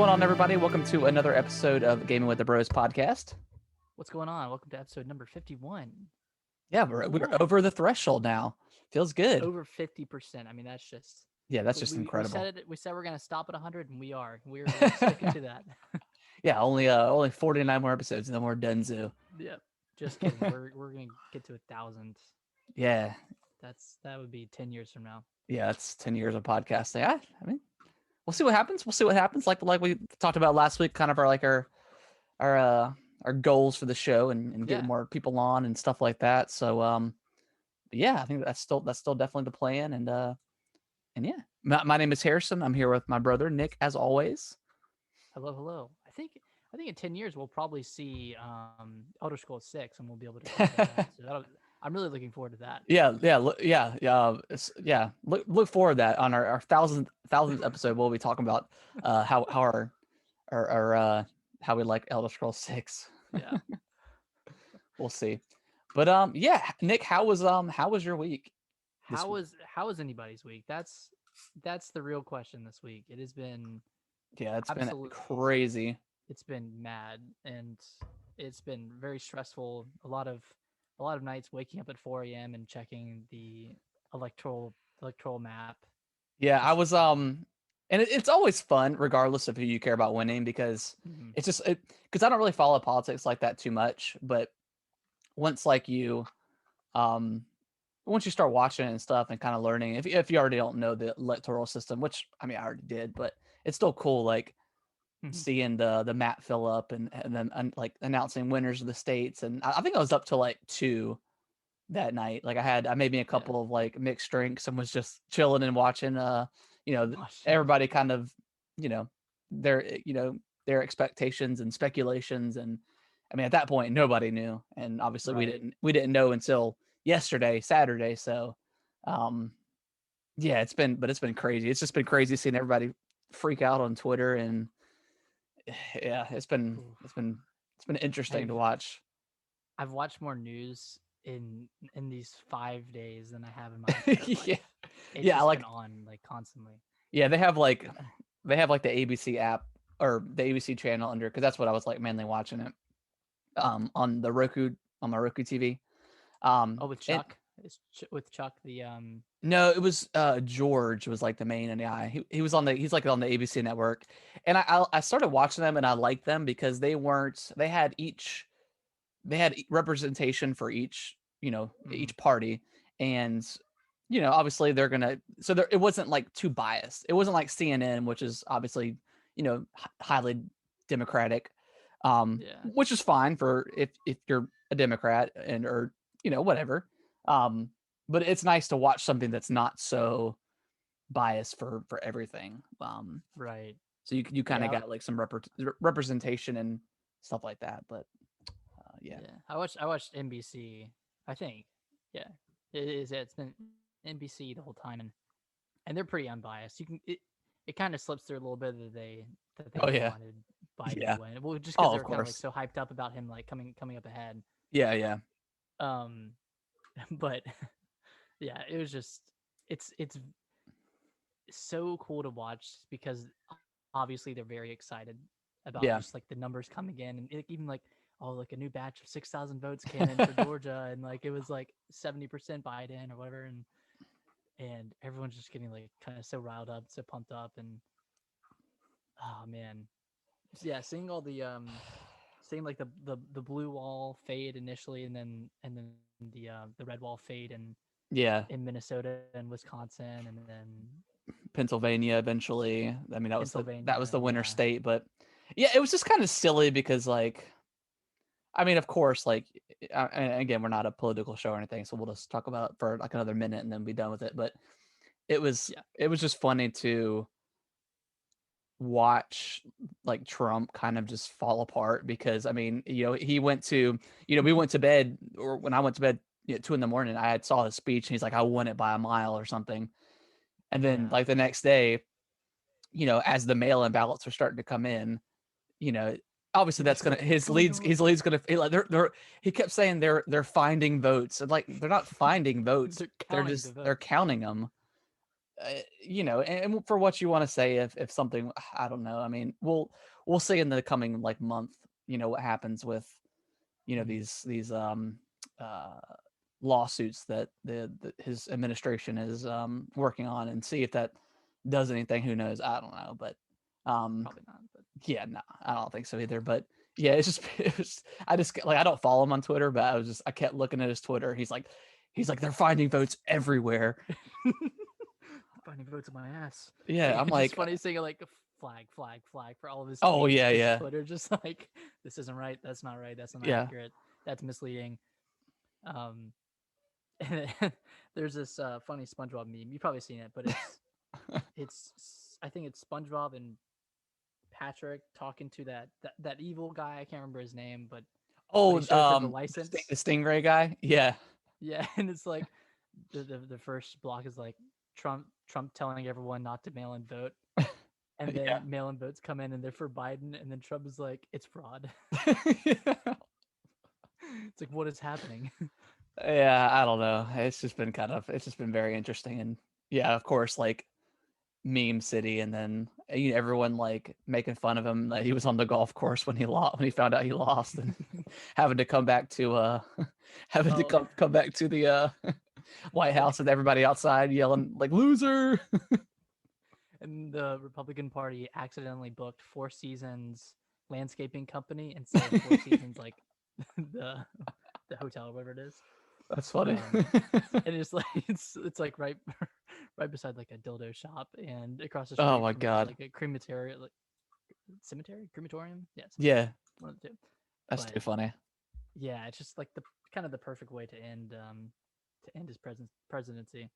going on, everybody? Welcome to another episode of Gaming with the Bros podcast. What's going on? Welcome to episode number 51. Yeah, we're over the threshold now. Feels good. Over 50%. I mean, that's just that's just we incredible. said it. We said we're gonna stop at 100, and we are. We're sticking to that. Yeah, only 49 more episodes, and then we're done. Zoo. Yep. Just kidding. we're gonna get to 1,000. Yeah, that would be 10 years from now. yeah, that's 10 years of podcasting. I mean, we'll see what happens. We'll see what happens. Like we talked about last week, kind of our goals for the show and getting more people on and stuff like that. So yeah, I think that's still definitely the plan. And yeah, my name is Harrison. I'm here with my brother Nick, as always. Hello. I think in 10 years we'll probably see Elder Scrolls 6, and we'll be able to talk about that. So I'm really looking forward to that. Yeah. Look forward to that on our thousandth episode. We'll be talking about how how we like Elder Scrolls 6. Yeah. We'll see. But yeah, Nick, how was your week? How was anybody's week? That's the real question this week. It has been it's been crazy. It's been mad, and it's been very stressful. A lot of nights waking up at 4 a.m. and checking the electoral map. Yeah, I was and it's always fun regardless of who you care about winning, because it's just because I don't really follow politics like that too much, but once you start watching it and stuff and kind of learning, if you already don't know the electoral system, which I mean I already did, but it's still cool seeing the map fill up and then announcing winners of the states. And I think I was up to 2 that night. I made me a couple of mixed drinks and was just chilling and watching everybody kind of their expectations and speculations. And I mean at that point nobody knew, and obviously we didn't know until yesterday, Saturday. So yeah, it's been crazy. It's just been crazy seeing everybody freak out on Twitter, and yeah, it's been interesting to watch. I've watched more news in these 5 days than I have in my life. It's been on constantly. Yeah, they have the ABC app or the ABC channel under, because that's what I was mainly watching it on my Roku TV. With Chuck. With Chuck the No, it was George was the main guy. He's on the ABC network, and I started watching them and I liked them because they had representation for each each party, and obviously they're gonna, it wasn't too biased. It wasn't like CNN, which is obviously highly Democratic, which is fine for if you're a Democrat or whatever. But it's nice to watch something that's not so biased for everything. Right. So you kind of got some representation and stuff like that. But yeah. I watched NBC. I think it is. It's been NBC the whole time, and they're pretty unbiased. It kind of slips through a little bit that they wanted Biden to win. Well, just because they're kind of so hyped up about him coming up ahead. Yeah. But yeah, it was just it's so cool to watch because obviously they're very excited about just the numbers coming in, and even a new batch of 6,000 votes came in for Georgia, and it was 70% Biden or whatever, and everyone's just getting kind of so riled up, so pumped up, and oh man, yeah, seeing all the seeing the blue wall fade initially, and then the red wall fade in Minnesota and Wisconsin, and then Pennsylvania eventually. I mean that was the winner state, but yeah, it was just kind of silly because I mean, of course, again, we're not a political show or anything, so we'll just talk about it for another minute and then be done with it. But it was just funny to watch Trump kind of just fall apart, because I mean, he went to, we went to bed, or when I went to bed at 2 a.m, I saw his speech and he's like, I won it by a mile or something. And then the next day, as the mail-in ballots are starting to come in, obviously that's gonna his lead's gonna he kept saying they're finding votes, and they're not finding votes, they're counting them. and for what you want to say, if something, I don't know. I mean, we'll see in the coming like month, what happens with, Mhm. these uh lawsuits that his administration is working on, and see if that does anything. Who knows? I don't know, but um Probably not, but yeah, no, I don't think so either. But yeah, it's just I just like, I don't follow him on Twitter, but I kept looking at his Twitter. He's like they're finding votes everywhere. finding votes in my ass. Like Yeah, I'm it's just like, funny seeing like a flag, flag, flag for all of his oh tweets, yeah, his yeah, Twitter, just like this isn't right, that's not right, that's not yeah. accurate, that's misleading. Um, and then there's this funny SpongeBob meme. You've probably seen it, but it's I think it's SpongeBob and Patrick talking to that evil guy. I can't remember his name, but he Oh, shows him the the license. Stingray guy. Yeah, Yeah, and it's like the first block is like Trump telling everyone not to mail in vote, and yeah. then mail in votes come in and they're for Biden, and then Trump is like, it's fraud. Yeah. It's like, what is happening? Yeah, I don't know. It's just been very interesting. And yeah, of course, like meme city. And then everyone like making fun of him that he was on the golf course when he found out he lost, and having to come back to having to Oh, come back to the White like, House, and everybody outside yelling like "loser." and the Republican Party accidentally booked Four Seasons landscaping company instead of Four Seasons, like the the hotel or whatever it is. That's funny. Um, and it's like it's like right beside like a dildo shop, and across the Oh street my from god. like a crematorium, like cemetery, crematorium. Yeah, cemetery, Yeah, one of the two. that's But too funny. yeah, it's just like the kind of the perfect way to end his presidency.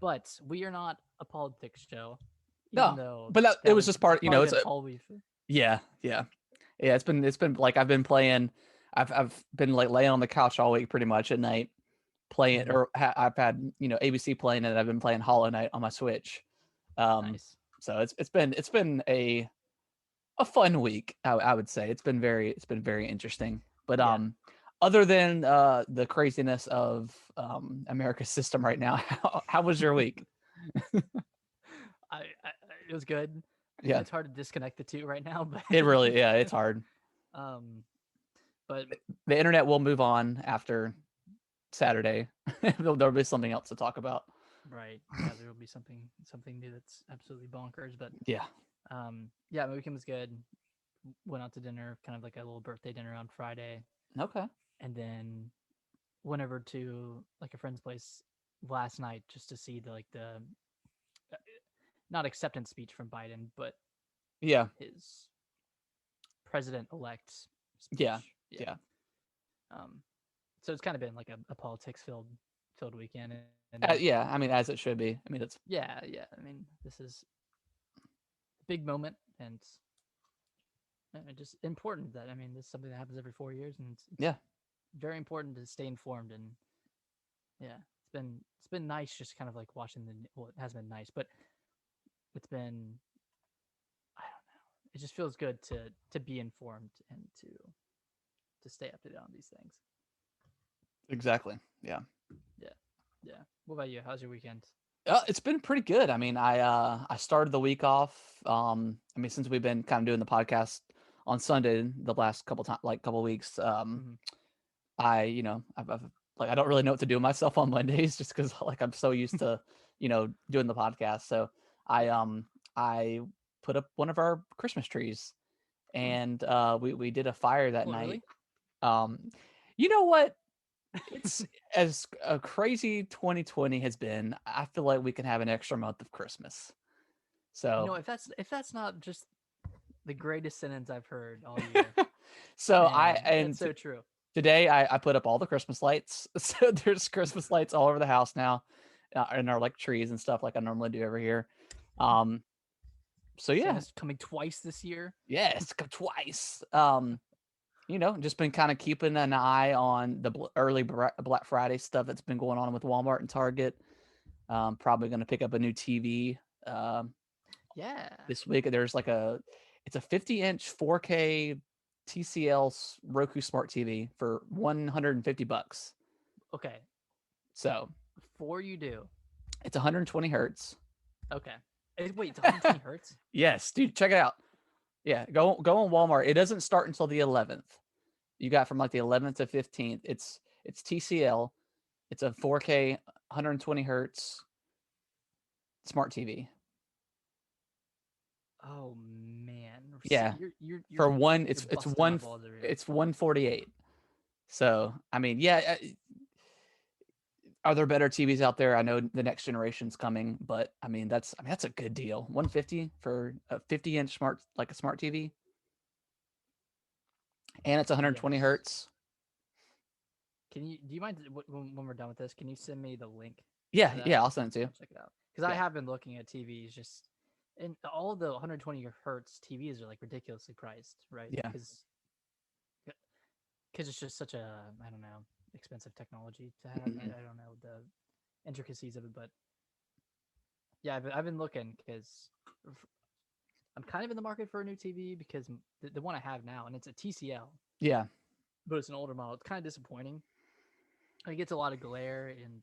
But we are not a politics show, even No, though but it was just that's part. probably It's been a all we've. yeah, yeah. Yeah, it's been like I've been playing. I've been like laying on the couch all week pretty much at night playing, Mhm. or I've had ABC playing it. I've been playing Hollow Knight on my Switch. Um, Nice. so it's been a fun week. I would say it's been very interesting. But Yeah, other than the craziness of America's system right now, how was your week? I it was good. Yeah, It's hard to disconnect the two right now, but it really, yeah, it's hard. um, but The internet will move on after Saturday. There'll be something else to talk about. right, yeah, there will be something new that's absolutely bonkers. But Yeah. yeah, my weekend was good. Went out to dinner, kind of like a little birthday dinner on Friday, Okay. and then went over to like a friend's place last night just to see the uh, not acceptance speech from Biden, but Yeah. his president elect Yeah. speech. Yeah. Yeah. Um, so it's kind of been like a politics filled weekend, and Yeah. I mean, as it should be. I mean, it's yeah. I mean, this is a big moment, and just important that, I mean, this is something that happens every 4 years, and it's yeah, very important to stay informed. And yeah, it's been nice just kind of like watching well, it has been nice, but it's been, I don't know, it just feels good to be informed and to stay up to date on these things. exactly. Yeah. Yeah, yeah. What about you? How's your weekend? It's been pretty good. I mean, I started the week off. I mean, since we've been kind of doing the podcast on Sunday the last couple times, like couple weeks, Mm-hmm. I I've like I don't really know what to do with myself on Mondays, just because like I'm so used to doing the podcast. So I Yeah. um I put up one of our Christmas trees, Oh, and we did a fire a that little night. early. You know what? It's as a crazy 2020 has been. I feel like we can have an extra month of Christmas. You So, know, if that's not just the greatest sentence I've heard all year, so I man, that's and so true. today I put up all the Christmas lights. So there's Christmas lights all over the house now, and our like trees and stuff like I normally do over here. Um, so yeah, Santa's coming twice this year. yes, twice. Just been kind of keeping an eye on the early Black Friday stuff that's been going on with Walmart and Target. Probably going to pick up a new TV um, Yeah. this week. It's a 50-inch 4K TCL Roku Smart TV for $150. Okay. So Before you do, it's 120 hertz. Okay. Wait, it's 120 hertz. Yes, dude, check it out. Yeah, go on Walmart. It doesn't start until the 11th. You got from like the 11th to 15th. It's TCL. It's a 4K 120 hertz smart TV. Oh man, Yeah, you're for one, you're it's busting my one balls over here. it's 148. So I mean, yeah, are there better TVs out there? I know the next generation's coming, but that's a good deal. 150 for a 50-inch smart, like a smart TV, and it's 120 Yes. hertz. Do you mind when we're done with this? Can you send me the link to Yeah, that? yeah, I'll send it to you. I'll check it out because I Yeah, have been looking at TVs just, and all the 120 hertz TVs are like ridiculously priced, right? yeah. Because it's just such a, I don't know, expensive technology to have. Mhm. I don't know the intricacies of it, but yeah, I've been looking because I'm kind of in the market for a new TV because the one I have now, and it's a TCL, Yeah. but it's an older model. It's kind of disappointing. It gets a lot of glare, and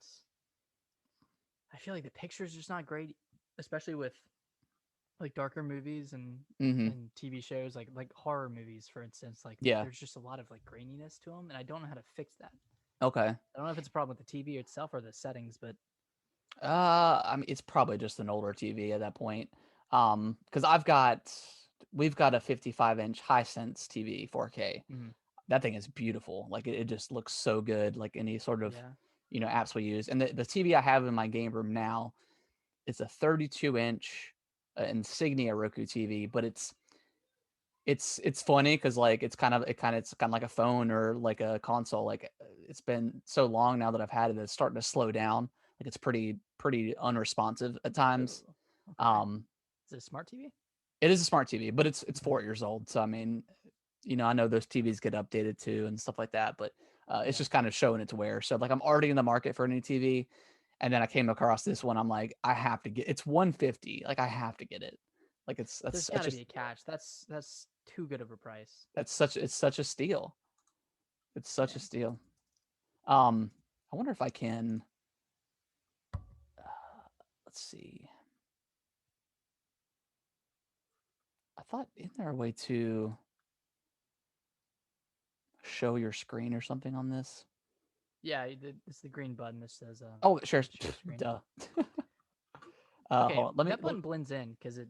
I feel like the picture's just not great, especially with like darker movies Hmm. and TV shows like horror movies, for instance. Like Yeah. there's just a lot of like graininess to them, and I don't know how to fix that. Okay. I don't know if it's a problem with the TV itself or the settings, but I mean, it's probably just an older TV at that point. Because we've got a 55-inch Hisense TV 4K. mm, That thing is beautiful. Like it just looks so good. Like any sort of, yeah, apps we use. And the TV I have in my game room now, it's a 32-inch Insignia Roku TV, but it's funny because like it's kind of like a phone or like a console. Like it's been so long now that I've had it, it's starting to slow down. Like it's pretty unresponsive at times. oh, okay. Um, Is it a smart TV? it is a smart TV, but it's Mhm. 4 years old. So I mean, I know those TVs get updated too and stuff like that, but it's Yeah, just kind of showing its wear. So like I'm already in the market for a new TV, and then I came across this one. I'm like, I have to get. It's 150. Like I have to get it. Like there's that's got such to a be a catch. That's too good of a price. it's such a steal. It's such a Man, steal. I wonder if I can. Let's see. I thought, isn't there a way to show your screen or something on this? yeah, it's the green button that says Oh, sure. share screen. Duh. Okay, Hold on. Let me. that button blends in because it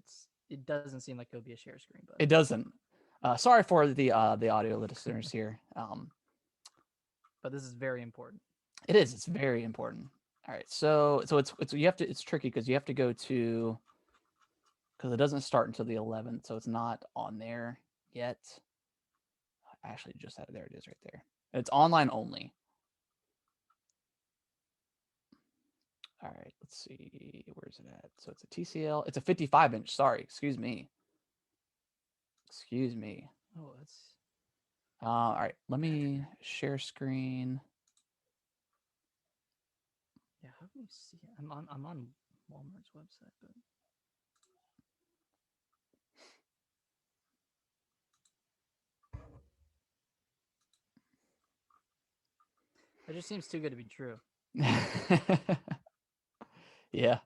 doesn't seem like it would be a share screen It button. doesn't. Sorry for the audio listeners here. But this is very important. It is. It's very important. All right. So it's you have to. It's tricky because you have to go to because it doesn't start until the 11th, so it's not on there yet. I actually just had it. There it is right there. It's online only. All right, let's see. Where's it at? So it's a TCL. It's a 55-inch. Sorry, excuse me. Excuse me. Oh, that's All right, let me share screen. yeah. How can you see? I'm on Walmart's website, but it just seems too good to be true. Yeah.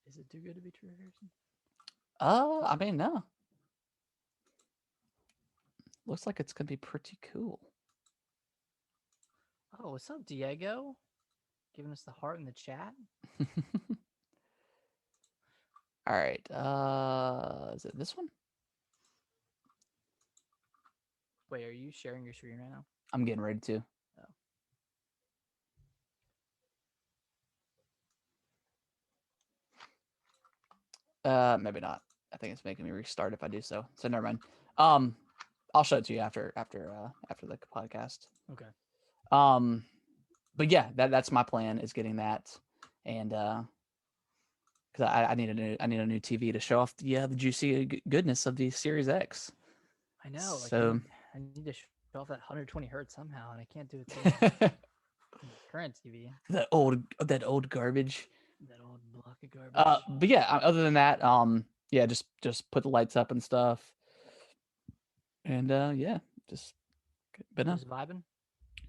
Is it too good to be true, Harrison? I mean, no. Looks like it's gonna be pretty cool. Oh, what's up, Diego? Giving us the heart in the chat. All right. Is it this one? Wait, are you sharing your screen right now? I'm getting ready to. Oh, Maybe not. I think it's making me restart if I do so. So never mind. I'll show it to you after the podcast. okay. Um, but yeah, that's my plan is getting that, and because I need a new TV to show off the juicy goodness of the Series X. I know. Like So I need to show off that 120 hertz somehow, and I can't do it through my current TV. that old garbage. That old block of garbage. But yeah, other than that, yeah, just put the lights up and stuff, and yeah, just but no, Just vibing.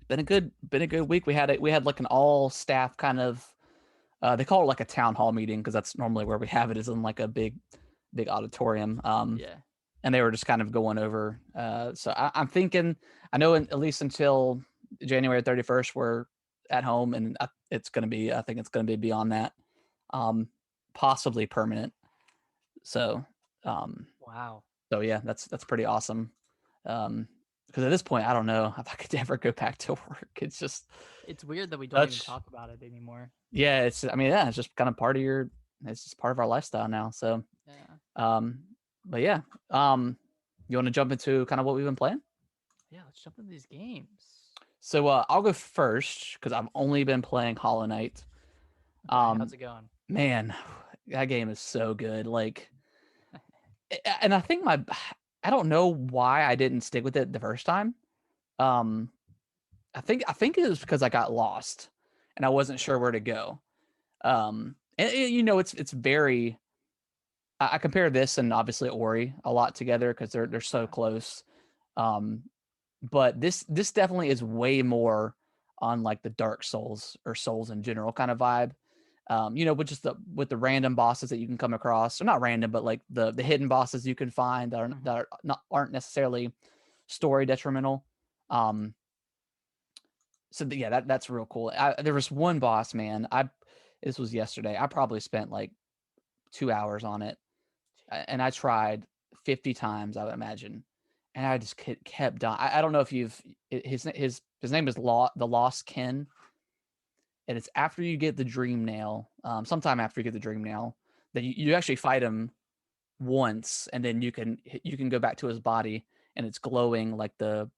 been a good week. We had like an all staff kind of they call it like a town hall meeting because that's normally where we have it, is in like a big auditorium. Yeah. And they were just kind of going over. So I'm thinking, I know at least until January 31st we're at home, and it's gonna be, I think it's gonna be beyond that, possibly permanent. So Wow. so yeah, that's pretty awesome. Because at this point, I don't know if I could ever go back to work. It's just It's weird that we don't even such, talk about it anymore. yeah. I mean, yeah, it's just kind of part of your. It's just part of our lifestyle now. So, Yeah. um, but yeah, you want to jump into kind of what we've been playing? Yeah, let's jump into these games. So I'll go first because I've only been playing Hollow Knight. Okay, how's it going? Man, that game is so good. Like, and I think I don't know why I didn't stick with it the first time. Um, I think it was because I got lost and I wasn't sure where to go. It's very. I compare this and obviously Ori a lot together because they're so close. Um, but this definitely is way more on like the Dark Souls or Souls in general kind of vibe. With the random bosses that you can come across, or not random, but like the hidden bosses you can find aren't necessarily story detrimental. Um, that's real cool. There was one boss, man. This was yesterday. I probably spent like 2 hours on it, and I tried 50 times, I would imagine, and I just kept dying. I don't know if his name is the Lost Kin, and it's after you get the dream nail, sometime after you get the dream nail, that you actually fight him once, and then you can go back to his body, and it's glowing like the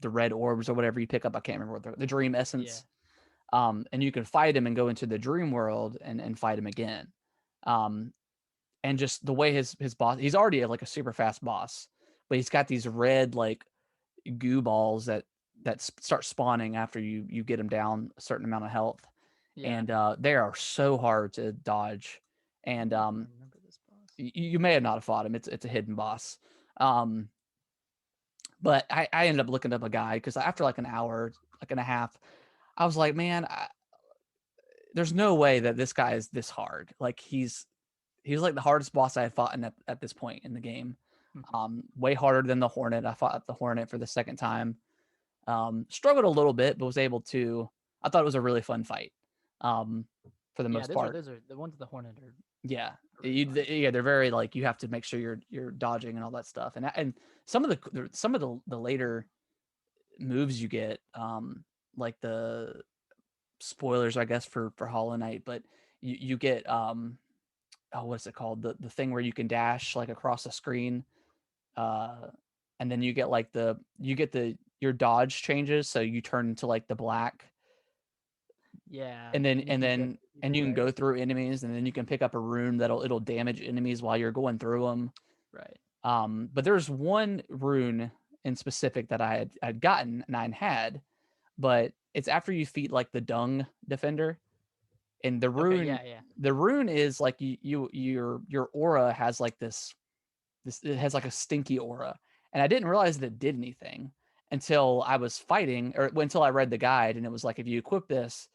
red orbs or whatever you pick up. I can't remember what the dream Yeah. essence. And you can fight him and go into the dream world and fight him again. Um, and just the way his boss, he's already like a super fast boss, but he's got these red like goo balls that start spawning after you get him down a certain amount of health, Yeah. and they are so hard to dodge. And I remember this boss. you may have not fought him. It's a hidden boss. Um, but I ended up looking up a guide because after like an hour, like and a half, I was like, man, there's no way that this guy is this hard. Like he's like the hardest boss I had fought at this point in the game. Way harder than the Hornet. I fought the Hornet for the second time. Struggled a little bit, but was able to. I thought it was a really fun fight. For the Yeah, most part. those are the ones with the Hornet are Yeah, really fun. they're very like you have to make sure you're dodging and all that stuff. And some of the later moves you get, like the spoilers, I guess, for Hollow Knight, but you get what's it called? The thing where you can dash like across the screen, uh, and then you get your dodge changes, so you turn into like the black, Yeah, and then and and then and you can right, go through enemies, and then you can pick up a rune it'll damage enemies while you're going through them. right. But there's one rune in specific that I'd gotten and I had, but it's after you feed like the dung defender, and Okay, yeah, yeah. the rune is like your aura has like this it has like a stinky aura, and I didn't realize that it did anything until I was fighting, or until I read the guide, and it was like if you equip this,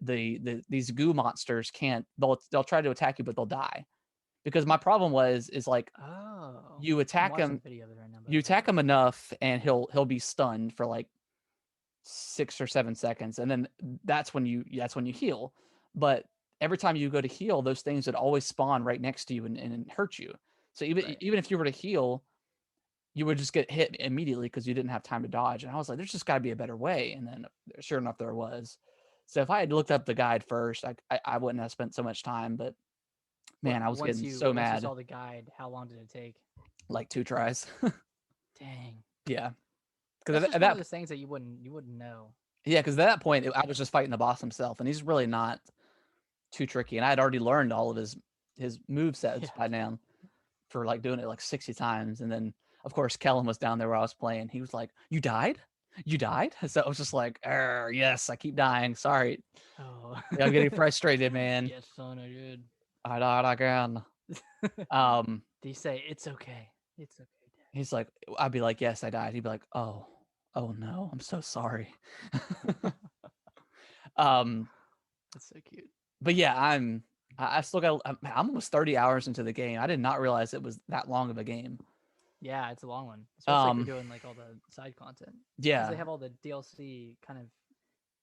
these goo monsters can't, they'll try to attack you, but they'll die. Because my problem is like Oh, you I'm attack watching him a video of it right now, but you okay. attack him enough and he'll be stunned for like 6 or 7 seconds, and then that's when you heal. But every time you go to heal, those things would always spawn right next to you and hurt you. So even Right. even if you were to heal, you would just get hit immediately because you didn't have time to dodge. And I was like, there's just got to be a better way. And then sure enough, there was. So if I had looked up the guide first, I wouldn't have spent so much time. But What man, I was getting so once you mad. saw the guide, how long did it take? Like 2 tries. Dang. Yeah, because That's at just one of that those things that you wouldn't know. yeah, because at that point I was just fighting the boss himself, and he's really not too tricky. And I had already learned all of his move sets Yeah. by now for like doing it like 60 times. And then of course Kellen was down there where I was playing. He was like, "You died? You died?" So I was just like, yes, I keep dying. Sorry. Oh. Yeah, I'm getting frustrated, man. Yes, son, I did. I died again. Um, Did he say it's okay? It's okay, Dad. he's like, I'd be like, yes, I died. He'd be like, oh, Oh no, I'm so sorry. um, That's so cute. but yeah, I still got. I'm almost 30 hours into the game. I did not realize it was that long of a game. Yeah, it's a long one, especially if you're Um, doing like all the side content because they yeah. have all the DLC kind of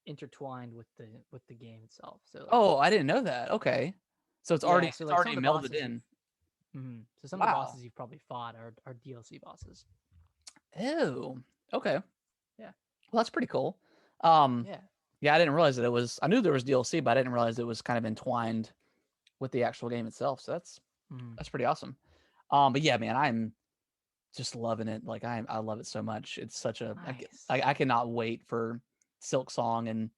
intertwined with the game itself. So like, Oh, I didn't know that. Okay, so yeah, so it's like some already of the melded bosses in. so some of the Wow. bosses you've probably fought are DLC bosses. Oh, okay. Yeah, Well, that's pretty cool. Um, yeah, yeah, I didn't realize that it was. I knew there was DLC, but I didn't realize it was kind of entwined with the actual game itself. So mm, that's pretty awesome. But yeah, man, I'm just loving it. Like I love it so much. It's such a nice. I cannot wait for Silk Song and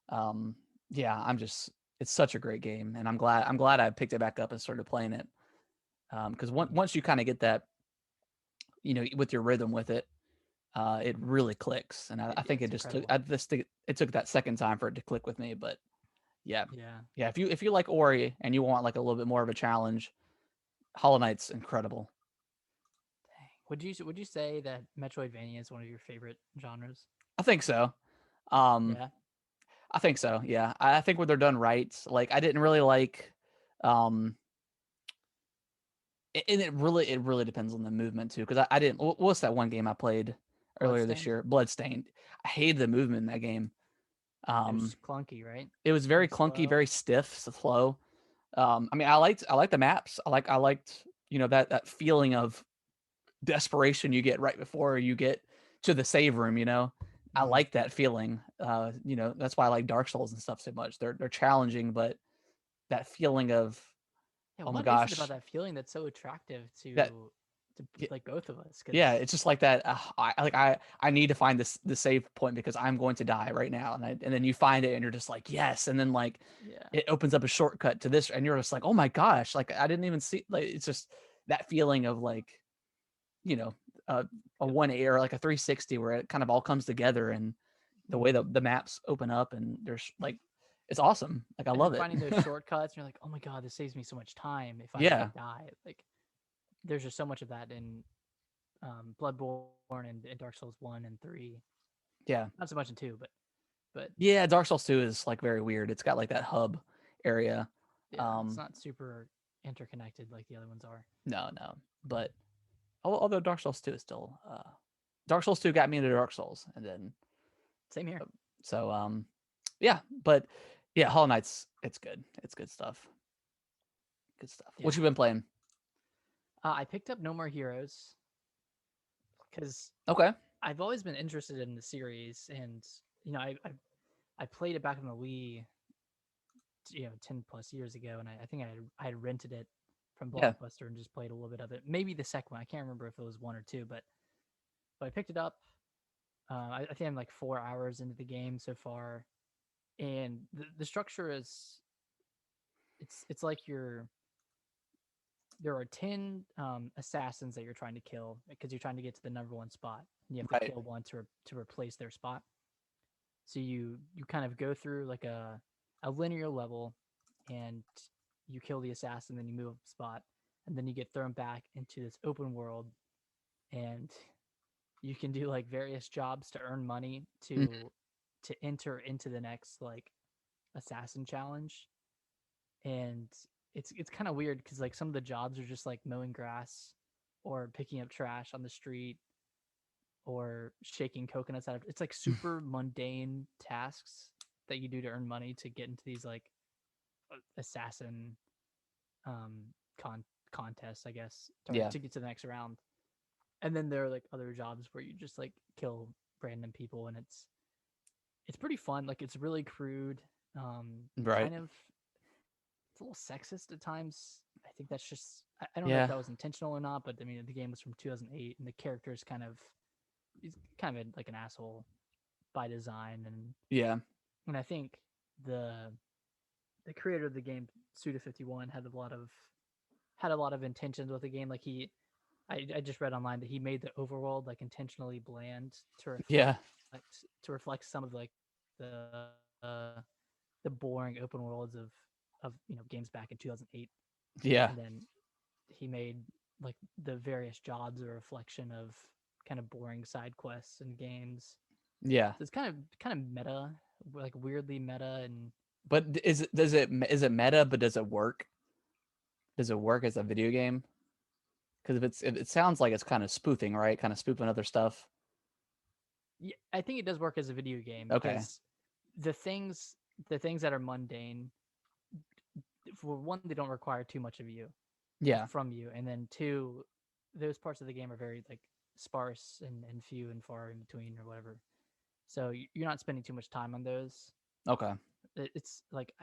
um yeah, I'm just it's such a great game and I'm glad I picked it back up and started playing it. Because once you kind of get that, with your rhythm with it, it really clicks. And I think It's it just took incredible. it took that second time for it to click with me. But yeah, Yeah. yeah. If you like Ori and you want like a little bit more of a challenge, Hollow Knight's incredible. Dang. Would you say that Metroidvania is one of your favorite genres? I think so. Um, Yeah. I think so. Yeah, I think when they're done right, like I didn't really like, um, and it really depends on the movement too. Because I didn't. What's that one game I played earlier this Bloodstained. year? Bloodstained. I hated the movement in that game. It Um, was clunky, right? it was very And clunky, slow. very stiff, slow. I mean, I liked the maps. I liked that feeling of desperation you get right before you get to the save room. I Mm. like that feeling. That's why I like Dark Souls and stuff so much. They're challenging, but that feeling of, Yeah. oh my What is it about gosh, that feeling that's so attractive that to like both of us? yeah, Because it's just like that. I need to find the save point because I'm going to die right now, and then you find it and you're just like yes, and then like yeah, it opens up a shortcut to this, and you're just like oh my gosh, like I didn't even see, like it's just that feeling of like you know uh, a yep. 180 or like a 360 where it kind of all comes together and the way Mm. that the maps open up and there's like it's awesome. Like I And then love it. finding those shortcuts, and you're like, oh my god, this saves me so much time if I Yeah, die. Like, there's just so much of that in Bloodborne and Dark Souls 1 and 3. yeah, Not so much in 2, but yeah. Dark Souls 2 is like very weird. It's got like that hub area. yeah, it's Um, not super interconnected like the other ones are. no, but although Dark Souls 2 is still Dark Souls 2 got me into Dark Souls and then Same here. so yeah, but yeah, Hollow Knight's it's good. It's good stuff. Good stuff. What Yeah. you been playing? I picked up No More Heroes because Okay. I've always been interested in the series, and I played it back on the Wii, 10 plus years ago, and I think I had rented it from Yeah. Blockbuster and just played a little bit of it. Maybe the second one, I can't remember if it was 1 or 2, but I picked it up. I think I'm like 4 hours into the game so far, and the structure is it's like there are 10 assassins that you're trying to kill because you're trying to get to the number one spot, and you have to Right. kill one to replace their spot. So you kind of go through like a linear level, and you kill the assassin, then you move up a spot, and then you get thrown back into this open world, and you can do like various jobs to earn money Mhm. to enter into the next like assassin challenge. And it's kind of weird because like some of the jobs are just like mowing grass or picking up trash on the street or shaking coconuts out of it's like super mundane tasks that you do to earn money to get into these like assassin um con contests, I guess, or Yeah. to get to the next round. And then there are like other jobs where you just like kill random people, and it's pretty fun. Like it's really crude, Right. kind of it's a little sexist at times. I think that's just I don't know if Yeah. that was intentional or not, but I mean the game was from 2008, and the character is he's kind of like an asshole by design, Yeah. and I think the the creator of the game, Suda51, had a lot of intentions with the game. Like I just read online that he made the overworld like intentionally bland Yeah. to reflect some of like the boring open worlds of games back in 2008, Yeah. and then he made like the various jobs a reflection of kind of boring side quests and games. Yeah. So it's kind of meta, like weirdly meta, and But is it meta, but does it work? Does it work as a video game? Because if it sounds like it's kind of spoofing, right? Kind of spoofing other stuff. yeah, I think it does work as a video game Okay. because the things the things that are mundane, for one, they don't require too much of you Yeah. from you, and then two, those parts of the game are very like sparse and few and far in between or whatever. So you're not spending too much time on those. Okay. It's like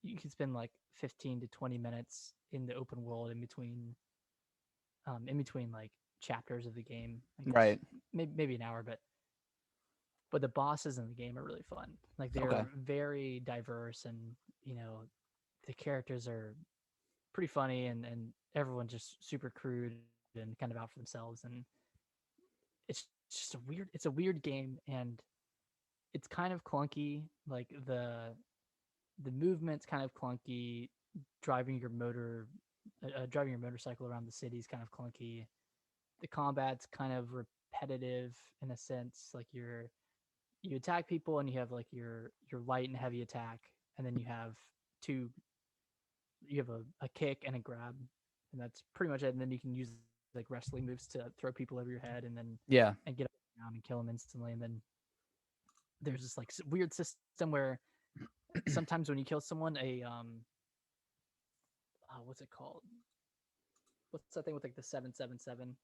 you can spend like 15 to 20 minutes in the open world in between like chapters of the game. I guess Right. maybe an hour, but the bosses in the game are really fun. Like Okay. they're very diverse, and you know the characters are pretty funny, and everyone's just super crude and kind of out for themselves, and it's a weird game, and it's kind of clunky. Like the movement's kind of clunky. Driving your driving your motorcycle around the city is kind of clunky. The combat's kind of repetitive in a sense. Like you attack people and you have like your light and heavy attack, and then two you have a kick and a grab, and that's pretty much it. And then you can use like wrestling moves to throw people over your head, Yeah. and get up down and kill them instantly. And then there's this like weird system where sometimes when you kill someone, what's it called? What's that thing with like the 777?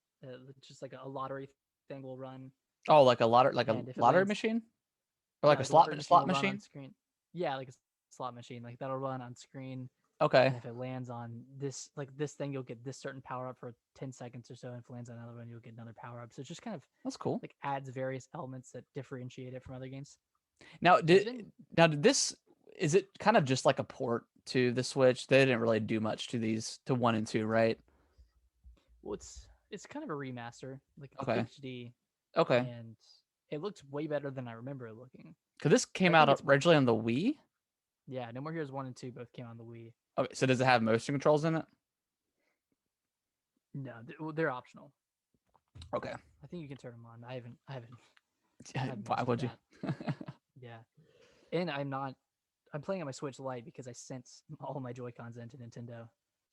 Just like a lottery thing will run, Oh, like a and if it lottery lands, machine, or yeah, like a like a lottery machine slot will run on machine. screen. Yeah, like a slot machine, like that'll run on screen. Okay. And if it lands on this thing, you'll get this certain power up for 10 seconds or so. And if it lands on another one, you'll get another power up. So it just kind of That's cool. like adds various elements that differentiate it from other games. Now, So it's been did this, is it kind of just like a port to the Switch? They didn't really do much to these, to 1 and 2, right? well, it's kind of a remaster. Like it's Okay. HD, Okay. and it looks way better than I remember it looking. Because this But came I think out it's originally on the Wii. yeah. No More Heroes 1 and 2 both came on the Wii. Okay. So does it have motion controls in it? No, they're optional. Okay. I think you can turn them on. I haven't Why messed with would you? that. Yeah, and I'm playing on my Switch Lite because I sent all my Joy Cons into Nintendo.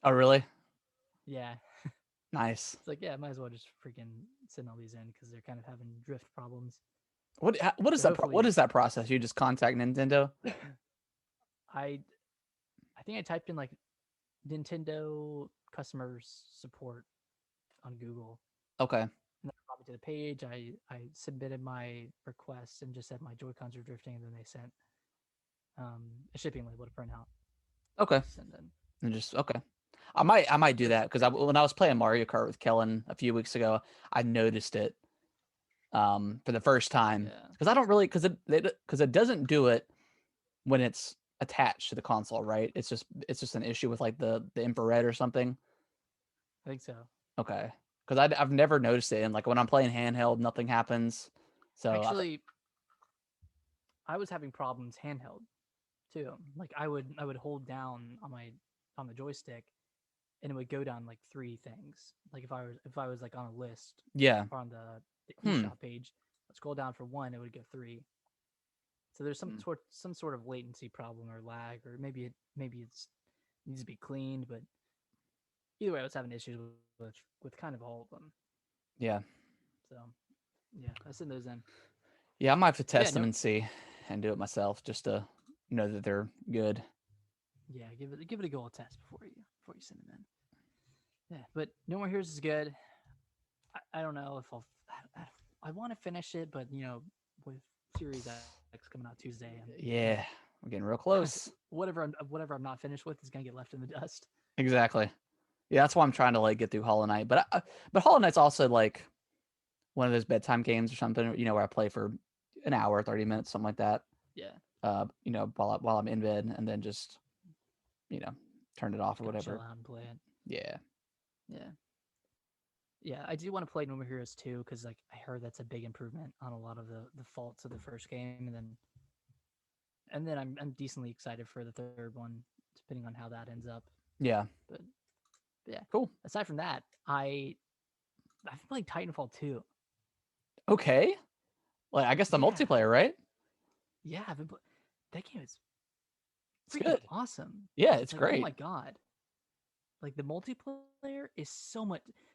Oh, really? Yeah, Nice. it's like yeah, might as well just freaking send all these in because they're kind of having drift problems. What is So what hopefully, is that process? You just contact Nintendo? I I think I typed in like Nintendo customer support on Google, Okay. and then it brought me to the page. I submitted my request and just said my Joy Cons are drifting, and then they sent a shipping label to print out Okay. to send in. And just okay. I might do So it's that because when I was playing Mario Kart with Kellen a few weeks ago, I noticed it for the first time yeah, because I don't really because it doesn't do it when it's attached to the console, right? It's just an issue with like the infrared or something. I think so. Okay, because I've never noticed it, and like when I'm playing handheld, nothing happens. So Actually, I was having problems handheld too. Like I would hold down on the joystick, and it would go down like three things. Like if I was like on a list yeah, or on the hmm, eShop page, I'd scroll down for one, it would go three. So there's hmm. some sort of latency problem or lag, or maybe it's needs to be cleaned. But either way, I was having issues with kind of all of them. Yeah, So yeah, I send those in. yeah. I might have to But yeah, test them no, and see, and do it myself just to know that they're good. yeah, give it a go a test before you send them in. Yeah, but No More Heroes is good. I don't know if I want to finish it, but with Series X coming out Tuesday, and Yeah, we're getting real close. whatever I'm not finished with is gonna get left in the dust. Exactly. Yeah, that's why I'm trying to like get through Hollow Knight. But Hollow Knight's also like one of those bedtime games or something, where I play for an hour, 30 minutes, something like that. Yeah, While I'm in bed and then just, you know, turn it off just or kind of chill whatever. out and play it. Yeah. Yeah, yeah. I do want to play No More Heroes 2 because like I heard that's a big improvement on a lot of the faults of the first game, and then I'm decently excited for the third one, depending on how that ends up. Yeah. But yeah, Cool. aside from that, I've been playing Titanfall 2. Okay. Like I guess the Yeah, multiplayer, right? yeah. That game is It's freaking good. awesome. Yeah, it's Like, oh my great. god, like the multiplayer is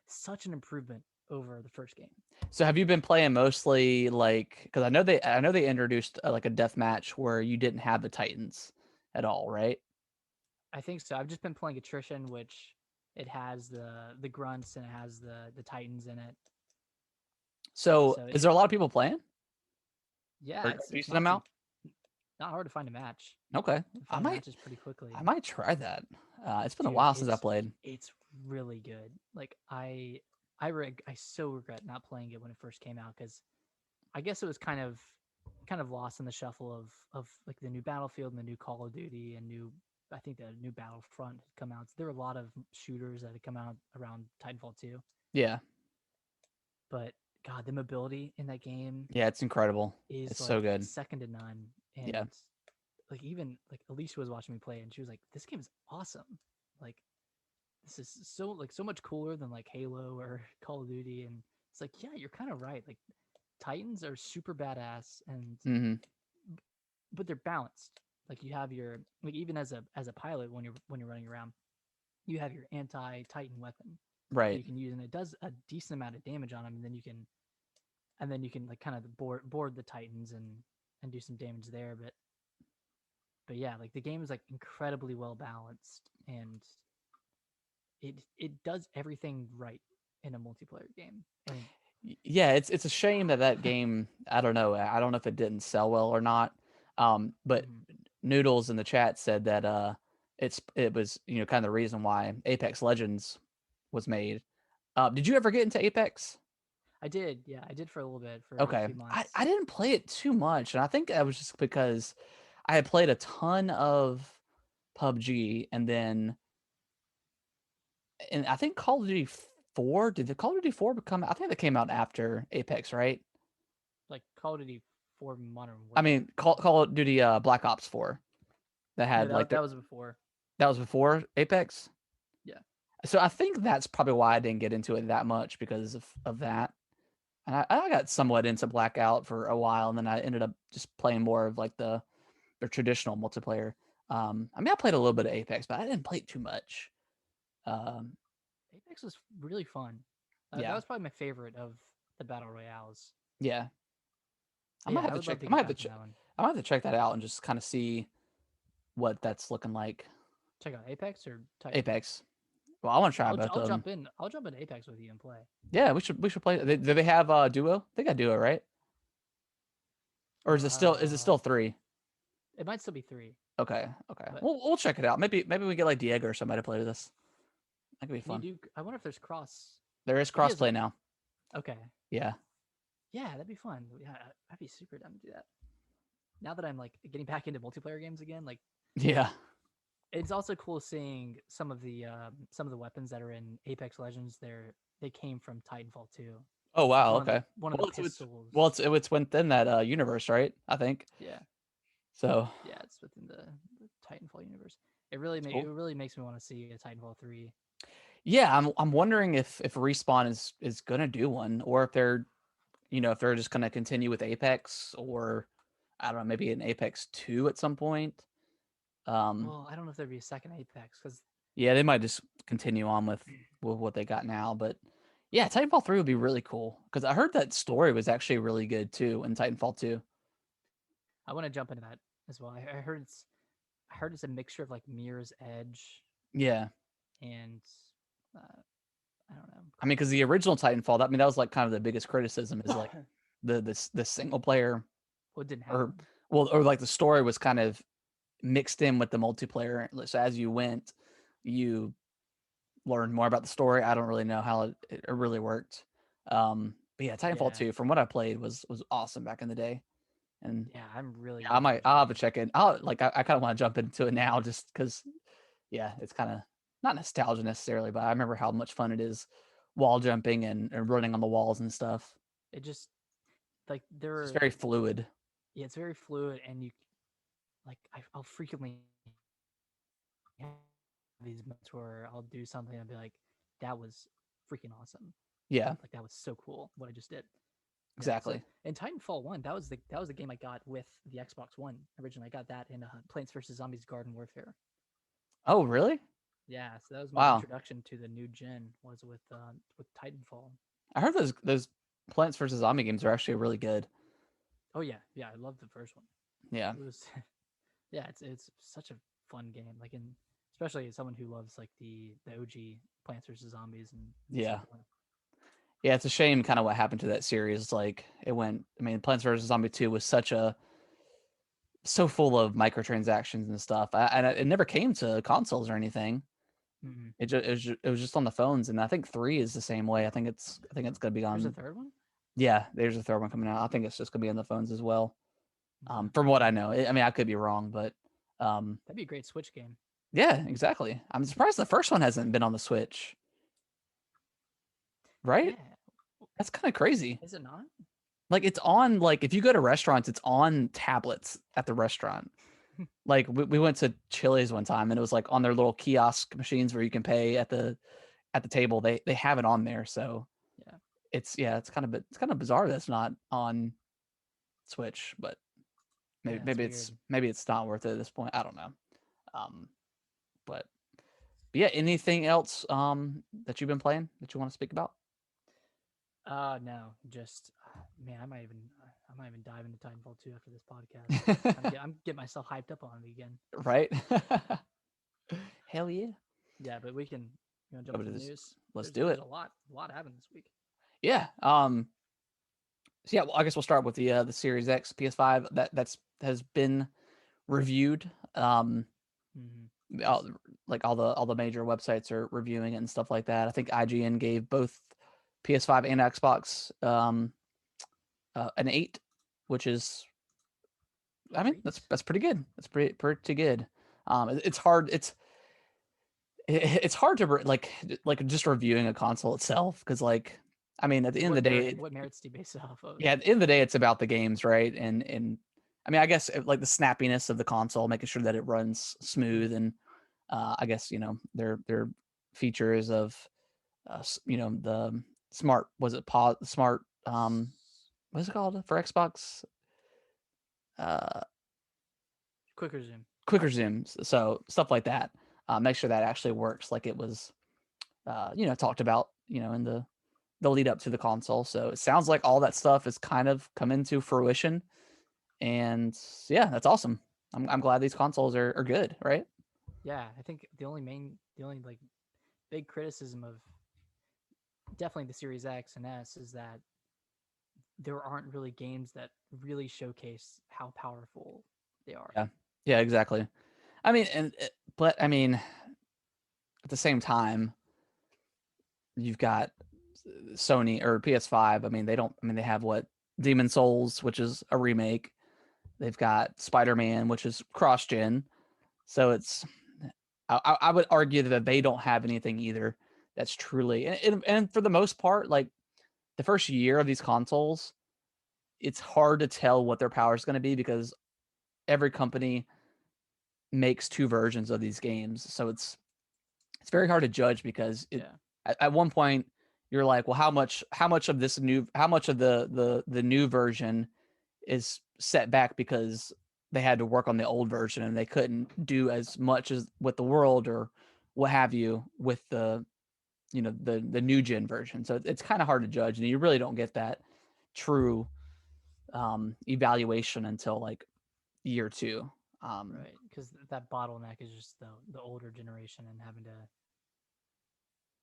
such an improvement over the first game. So have you been playing mostly like because I know they introduced like a death match where you didn't have the Titans at all, right? I think so. I've just been playing attrition, which it has the grunts and it has the titans in it. So So is there a lot of people playing yeah, or a it's decent amount? not hard to find a match. Okay, You can I find might matches pretty quickly. I might try that. It's been a Dude, while since I played. it's really good. Like I so regret not playing it when it first came out because I guess it was kind of lost in the shuffle of like the new Battlefield and the new Call of Duty and new I think the new Battlefront had come out. So there were a lot of shooters that had come out around Titanfall 2. Yeah, But God, the mobility in that game yeah, it's incredible. is It's so like good. second to none. Yeah, And like even like Alicia was watching me play and she was like, "This game is awesome. Like this is so much cooler than like Halo or Call of Duty." And it's like, yeah, you're kind of right. Like Titans are super badass and hmm but they're balanced. Like you have your like even as a pilot when you're running around, you have your anti Titan weapon that right. you can use and it does a decent amount of damage on them and then you can like kind of board the Titans and do some damage there. But yeah, like the game is like incredibly well balanced and it does everything right in a multiplayer game. And Yeah, it's a shame that that game. I don't know if it didn't sell well or not. But mhm. Noodles in the chat said that it was kind of the reason why Apex Legends was made. Did you ever get into Apex? I did, yeah, I did for a little bit for a Okay, few I months. I didn't play it too much, and I think that was just because I had played a ton of PUBG, and I think Call of Duty 4. Did the Call of Duty 4 become? I think that came out after Apex, right? Like Call of Duty 4 Modern I Warfare. mean, Call of Duty Black Ops 4 that No, had like that was before. that was before Apex. Yeah. So I think that's probably why I didn't get into it that much because of that. And I got somewhat into Blackout for a while, and then I ended up just playing more of like the traditional multiplayer. I mean, I played a little bit of Apex, but I didn't play it too much. Um, Apex was really fun. That yeah, was probably my favorite of the battle royales. yeah. I But might yeah, have I to would love check. to I might get have to back in check. that one. I might have to check that out and just kind of see what that's looking like. Check out Apex or Titan. Apex. Well, I want to try both I'll of them. jump in. I'll jump into Apex with you and play. Yeah, we should play. Do they have duo? They got duo, right? Or is it still Uh, three? it might still be three, Okay, okay. but We'll check it out. Maybe we get like Diego or somebody to play with us. That could be can you fun. do? I wonder if there's cross. There is If he has a crossplay now. okay, Yeah, yeah, that'd be fun. Yeah, I'd be super down to do that. Now that I'm like getting back into multiplayer games again, like yeah. it's also cool seeing some of the weapons that are in Apex Legends. They came from Titanfall 2. Oh Like wow. Okay. one of the Well, it's pistols. well, it's within that universe, right? I think Yeah, so. yeah, it's within the Titanfall universe. It's It cool. really makes me want to see a Titanfall 3. Yeah, I'm wondering if Respawn is gonna do one, or if they're just gonna continue with Apex, or I don't know, maybe an Apex 2 at some point. Um, Well, I don't know if there'd be a second Apex because yeah, they might just continue on with what they got now, but yeah, Titanfall 3 would be really cool because I heard that story was actually really good too in Titanfall 2. I want to jump into that as well. I heard it's a mixture of like Mirror's Edge Yeah, and uh, I don't know. I mean, because the original Titanfall, that was like kind of the biggest criticism is like the single player Well, it didn't have or one. or like the story was kind of mixed in with the multiplayer. So as you went, you learned more about the story. I don't really know how it really worked. But yeah, Titanfall Yeah, 2, from what I played, was awesome back in the day. And yeah, I'm really yeah, really I'll have enjoying to it. check it. I kind of want to jump into it now just because yeah, it's kind of not nostalgia necessarily, but I remember how much fun it is wall jumping and running on the walls and stuff. It just like It's just there, very fluid. yeah, it's very fluid, and you like I'll frequently have these moments where I'll do something and be like, "That was freaking awesome!" Yeah. Like that was so cool what I just did. Yeah. So exactly. in Titanfall 1, that was the game I got with the Xbox One originally. I got that in Plants vs Zombies Garden Warfare. Oh, really? Yeah, so that was my Wow. introduction to the new gen was with Titanfall. I heard those Plants vs Zombie games are actually really good. Oh yeah, yeah, I loved the first one. Yeah. It was yeah, it's such a fun game. Like in especially as someone who loves like the OG Plants vs Zombies and the Yeah. second one. Yeah, it's a shame kind of what happened to that series. Like it went, I mean, Plants vs. Zombie 2 was so full of microtransactions and stuff. And it never came to consoles or anything. Mm-hmm. It was just on the phones, and I think 3 is the same way. I think it's gonna be There's a on. third one. Yeah, there's a third one coming out. I think it's just gonna be on the phones as well. Okay. From what I know, I mean, I could be wrong, but That'd be a great Switch game. yeah, exactly. I'm surprised the first one hasn't been on the Switch, right? Yeah, That's kind of crazy. is it not? Like it's on, like if you go to restaurants, it's on tablets at the restaurant. Like we went to Chili's one time and it was like on their little kiosk machines where you can pay at the table. They have it on there. So Yeah, it's kind of bizarre that's not on Switch, but yeah, it's weird. maybe it's not worth it at this point. I don't know. Um, but, but yeah, anything else that you've been playing that you want to speak about? No, just man, I might even dive into Titanfall 2 after this podcast. I'm getting myself hyped up on it again. Right? Hell yeah. Yeah, but you want to jump Over into to the this. news? Let's There's do there's it. a lot happened this week. Yeah. So yeah, well, I guess we'll start with the Series X PS5 that's has been reviewed. Mm-hmm. All, like all the major websites are reviewing it and stuff like that. I think IGN gave both PS5 and Xbox an 8, which is, I mean, Great. that's pretty good. That's pretty good. It's hard. It's hard to like just reviewing a console itself because like I mean at the end of the day, What merits do you base it off of? yeah, at the end of the day, it's about the games, right? And I mean, I guess like the snappiness of the console, making sure that it runs smooth, Mm-hmm. and I guess their features of the smart was it pause smart what is it called for Xbox uh Quicker zoom. quicker zooms, so stuff like that. Make sure that actually works like it was talked about in the lead up to the console. So it sounds like all that stuff is kind of come into fruition. And yeah, that's awesome. I'm glad these consoles are good, right? Yeah, I think the only like big criticism of definitely the Series X and S is that there aren't really games that really showcase how powerful they are. Yeah. Yeah, exactly. I mean, but I mean, at the same time, you've got Sony or PS5. I mean, they don't. I mean, they have what Demon Souls, which is a remake. They've got Spider-Man, which is cross-gen. So it's. I would argue that they don't have anything either that's truly and for the most part, like the first year of these consoles, it's hard to tell what their power is going to be because every company makes two versions of these games. So it's very hard to judge because Yeah. at one point you're like, well, how much of the new version is set back because they had to work on the old version and they couldn't do as much as with the world or what have you with the new gen version. So it's kind of hard to judge, and you really don't get that true evaluation until like year two. Right, because that bottleneck is just the older generation and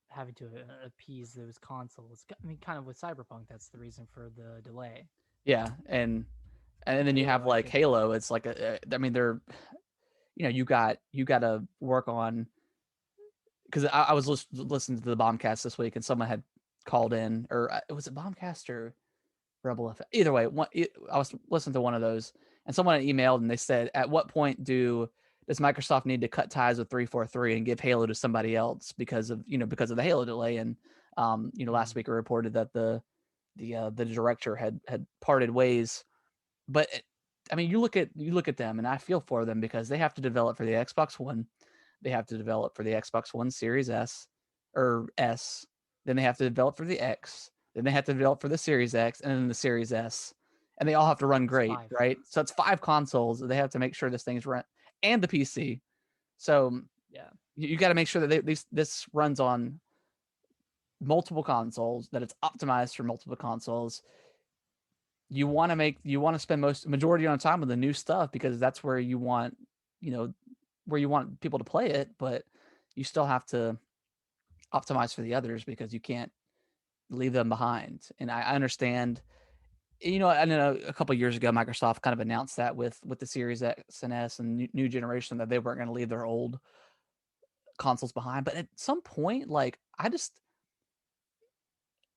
having to appease those consoles. I mean, kind of with Cyberpunk, that's the reason for the delay. Yeah, and then you have Halo, I like think. Halo. It's like I mean, they're you got to work on because I was listening to the Bombcast this week, and someone had called in, or was it Bombcast or Rebel Effect? Either way, I was listening to one of those, and someone had emailed, and they said, "At what point does Microsoft need to cut ties with 343 and give Halo to somebody else because of the Halo delay?" And last week I reported that the director had parted ways, but I mean, you look at them, and I feel for them because they have to develop for the Xbox One, they have to develop for the Xbox One Series S or S, then they have to develop for the X, then they have to develop for the Series X and then the Series S, and they all have to run It's great, 5. right? So it's 5 consoles that they have to make sure this thing's run, and the PC. So Yeah. you got to make sure that this runs on multiple consoles, that it's optimized for multiple consoles. You want to spend majority of time with the new stuff because that's where you want, where you want people to play it, but you still have to optimize for the others because you can't leave them behind. And I understand, I know a couple of years ago Microsoft kind of announced that with the Series X and S and new generation, that they weren't going to leave their old consoles behind. But at some point, like, I just,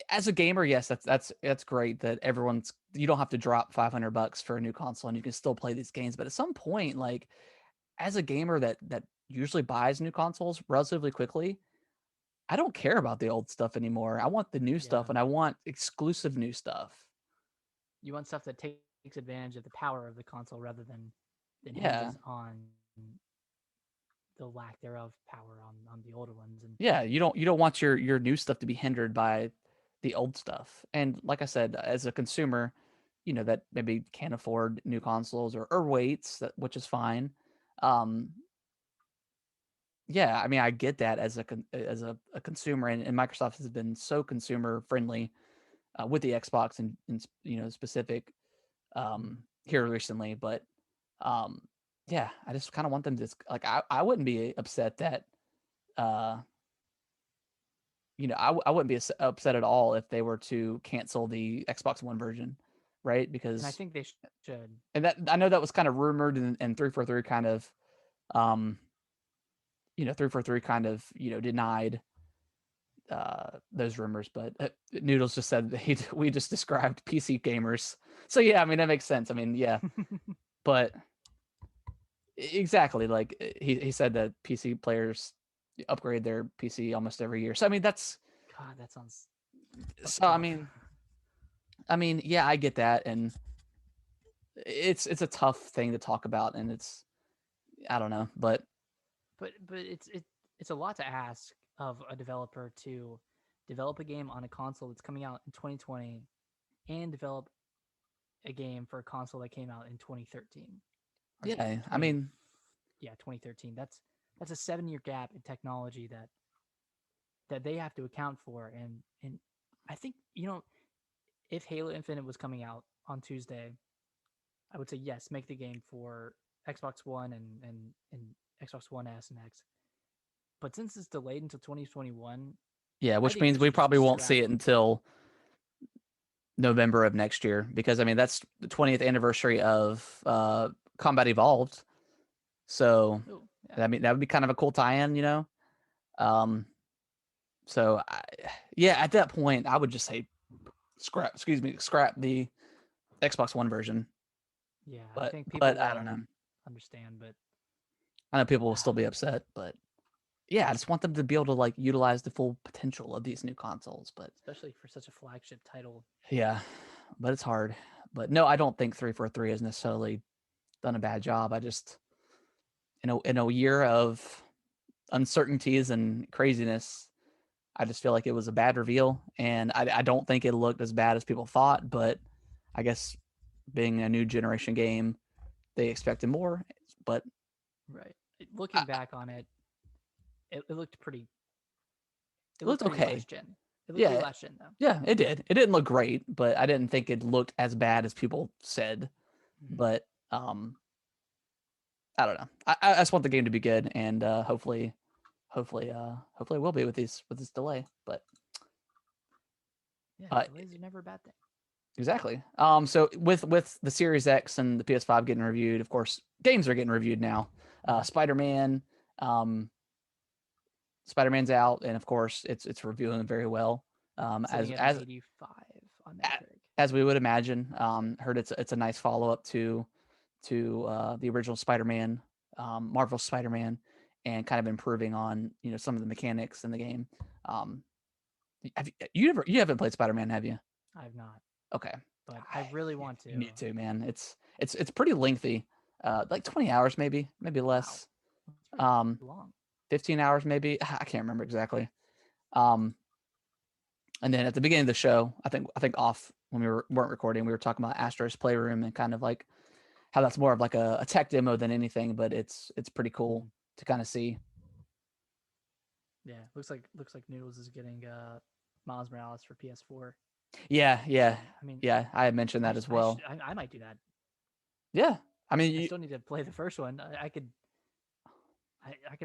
as a gamer, yes, that's great that you don't have to drop $500 for a new console and you can still play these games. But at some point, like, as a gamer that usually buys new consoles relatively quickly, I don't care about the old stuff anymore. I want the new stuff, Yeah. and I want exclusive new stuff. You want stuff that takes advantage of the power of the console rather than Yeah. hinges on the lack thereof power on the older ones. And Yeah, you don't want your new stuff to be hindered by the old stuff. And like I said, as a consumer, that maybe can't afford new consoles or waits, which is fine. Um, yeah, I mean, I get that as a consumer, and Microsoft has been so consumer friendly with the Xbox and specific here recently. But um, yeah, I just kind of want them to, like, I wouldn't be upset that uh I wouldn't be upset at all if they were to cancel the Xbox One version, right? and I Because, think they should. and that, I know that was kind of rumored, and 343 kind of, um, 343 kind of, denied those rumors, but Noodles just said that we just described PC gamers. So yeah, I mean, that makes sense. I mean, yeah, but exactly, like, he said that PC players upgrade their PC almost every year. So I mean, that's, God, that sounds so tough. I mean, yeah, I get that, and it's a tough thing to talk about, and I don't know, but But it's a lot to ask of a developer to develop a game on a console that's coming out in 2020 and develop a game for a console that came out in 2013 or yeah, I 20 mean, yeah 2013. That's a 7-year gap in technology that they have to account for. And I think, if Halo Infinite was coming out on Tuesday, I would say yes, make the game for Xbox One and Xbox One S and X. But since it's delayed until 2021, yeah, I which think they means we should just probably won't scrap see it it. until November of next year, because I mean that's the 20th anniversary of Combat Evolved. So Oh, yeah. I mean that would be kind of a cool tie-in. Um, so yeah, at that point I would just say scrap the Xbox One version. Yeah, I But think people but I don't will know. understand, but I know people will still be upset, but yeah, I just want them to be able to, like, utilize the full potential of these new consoles. But especially for such a flagship title. yeah, but it's hard. But no, I don't think 343 has necessarily done a bad job. I just, in a year of uncertainties and craziness, I just feel like it was a bad reveal, and I don't think it looked as bad as people thought. But I guess being a new generation game, they expected more. But Right. I, Looking back on it, it looked pretty. It it looked looked pretty okay. last gen. It looked pretty Yeah, last gen though. yeah, it did. It didn't look great, but I didn't think it looked as bad as people said. Mm-hmm. But I don't know. I just want the game to be good, and hopefully it will be with this delay. But Yeah, uh, delays are never a bad thing. exactly. So with the Series X and the PS5 getting reviewed, of course, games are getting reviewed now. Mm-hmm. Spider-Man, Spider-Man's out, and of course, it's reviewing very well. As Sitting at an as 85 on Metacritic. as we would imagine. Heard it's a nice follow up to the original Spider-Man, Marvel Spider-Man, and kind of improving on some of the mechanics in the game. Um, have you haven't played Spider-Man, have you? I've not, Okay, but I really want you to. need to, man. It's pretty lengthy, like 20 hours, maybe Wow, less. that's pretty Um, long. 15 hours maybe. I can't remember exactly. Um, And then at the beginning of the show, I think off when weren't recording, we were talking about Astro's Playroom and kind of like how that's more of like a tech demo than anything, but it's pretty cool Mhm. to kind of see. Yeah, looks like Noodles is getting Miles Morales for PS4. Yeah, So yeah, I mean, yeah. I had mentioned that as well. I might do that. Yeah, I mean, I still need to play the first one. I could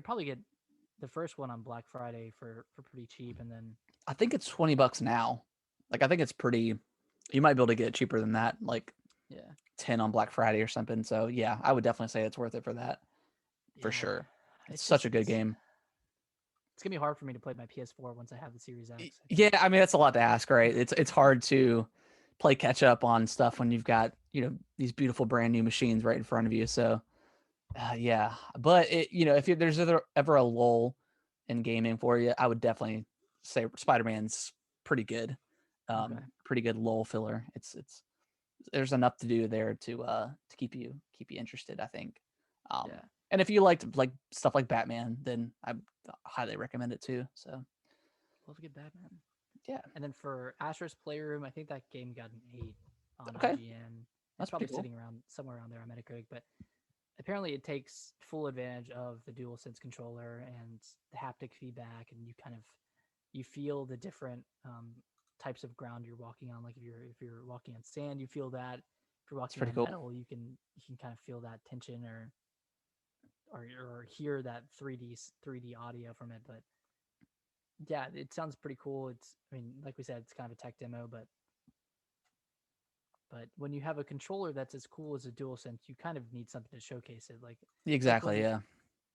probably get the first one on Black Friday for pretty cheap, and then I think it's $20 now. Like I think it's pretty. You might be able to get it cheaper than that, like yeah, 10 on Black Friday or something. So yeah, I would definitely say it's worth it for that for yeah. sure. It's It's such just a good game. it's gonna be hard for me to play my PS4 once I have the Series X. I Yeah, think. I mean that's a lot to ask, right? It's hard to play catch up on stuff when you've got these beautiful brand new machines right in front of you. So yeah, but if there's ever a lull in gaming for you, I would definitely say Spider-Man's pretty good, Okay. pretty good lull filler. It's there's enough to do there to keep you interested, I think. Yeah. And if you liked like stuff like Batman, then I highly recommend it too. So Love to get Batman. yeah, And then for Astro's Playroom, I think that game got an 8 on okay, IGN. It's that's pretty probably cool. sitting around somewhere around there on Metacritic, but apparently it takes full advantage of the DualSense controller and the haptic feedback, and you feel the different types of ground you're walking on. Like if you're walking on sand, you feel that. If you're It's walking pretty on cool. metal, you can kind of feel that tension or hear that 3D audio from it. But yeah, it sounds pretty cool. I mean, like we said, it's kind of a tech demo, but when you have a controller that's as cool as a DualSense, you kind of need something to showcase it. Like Exactly. when Yeah.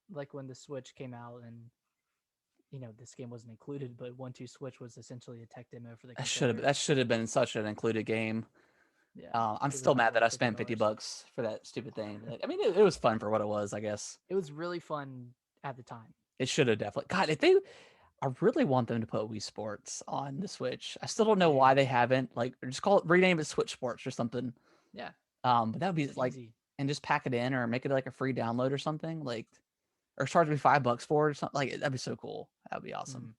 like when the Switch came out and this game wasn't included, but 1-2 Switch was essentially a tech demo for the controller. That should have been such an included game. Yeah, I'm it was still only mad that like I spent fifty $50. bucks for that stupid thing. I mean, it was fun for what it was, I guess. It was really fun at the time. It should have definitely. God, if they, I really want them to put Wii Sports on the Switch. I still don't know why Dude, they haven't. Like, or just rename it Switch Sports or something. yeah, But that would be it's like, easy. and just pack it in or make it like a free download or something. Like, or charge me $5 for it or something. Like, that'd be so cool. That would be awesome.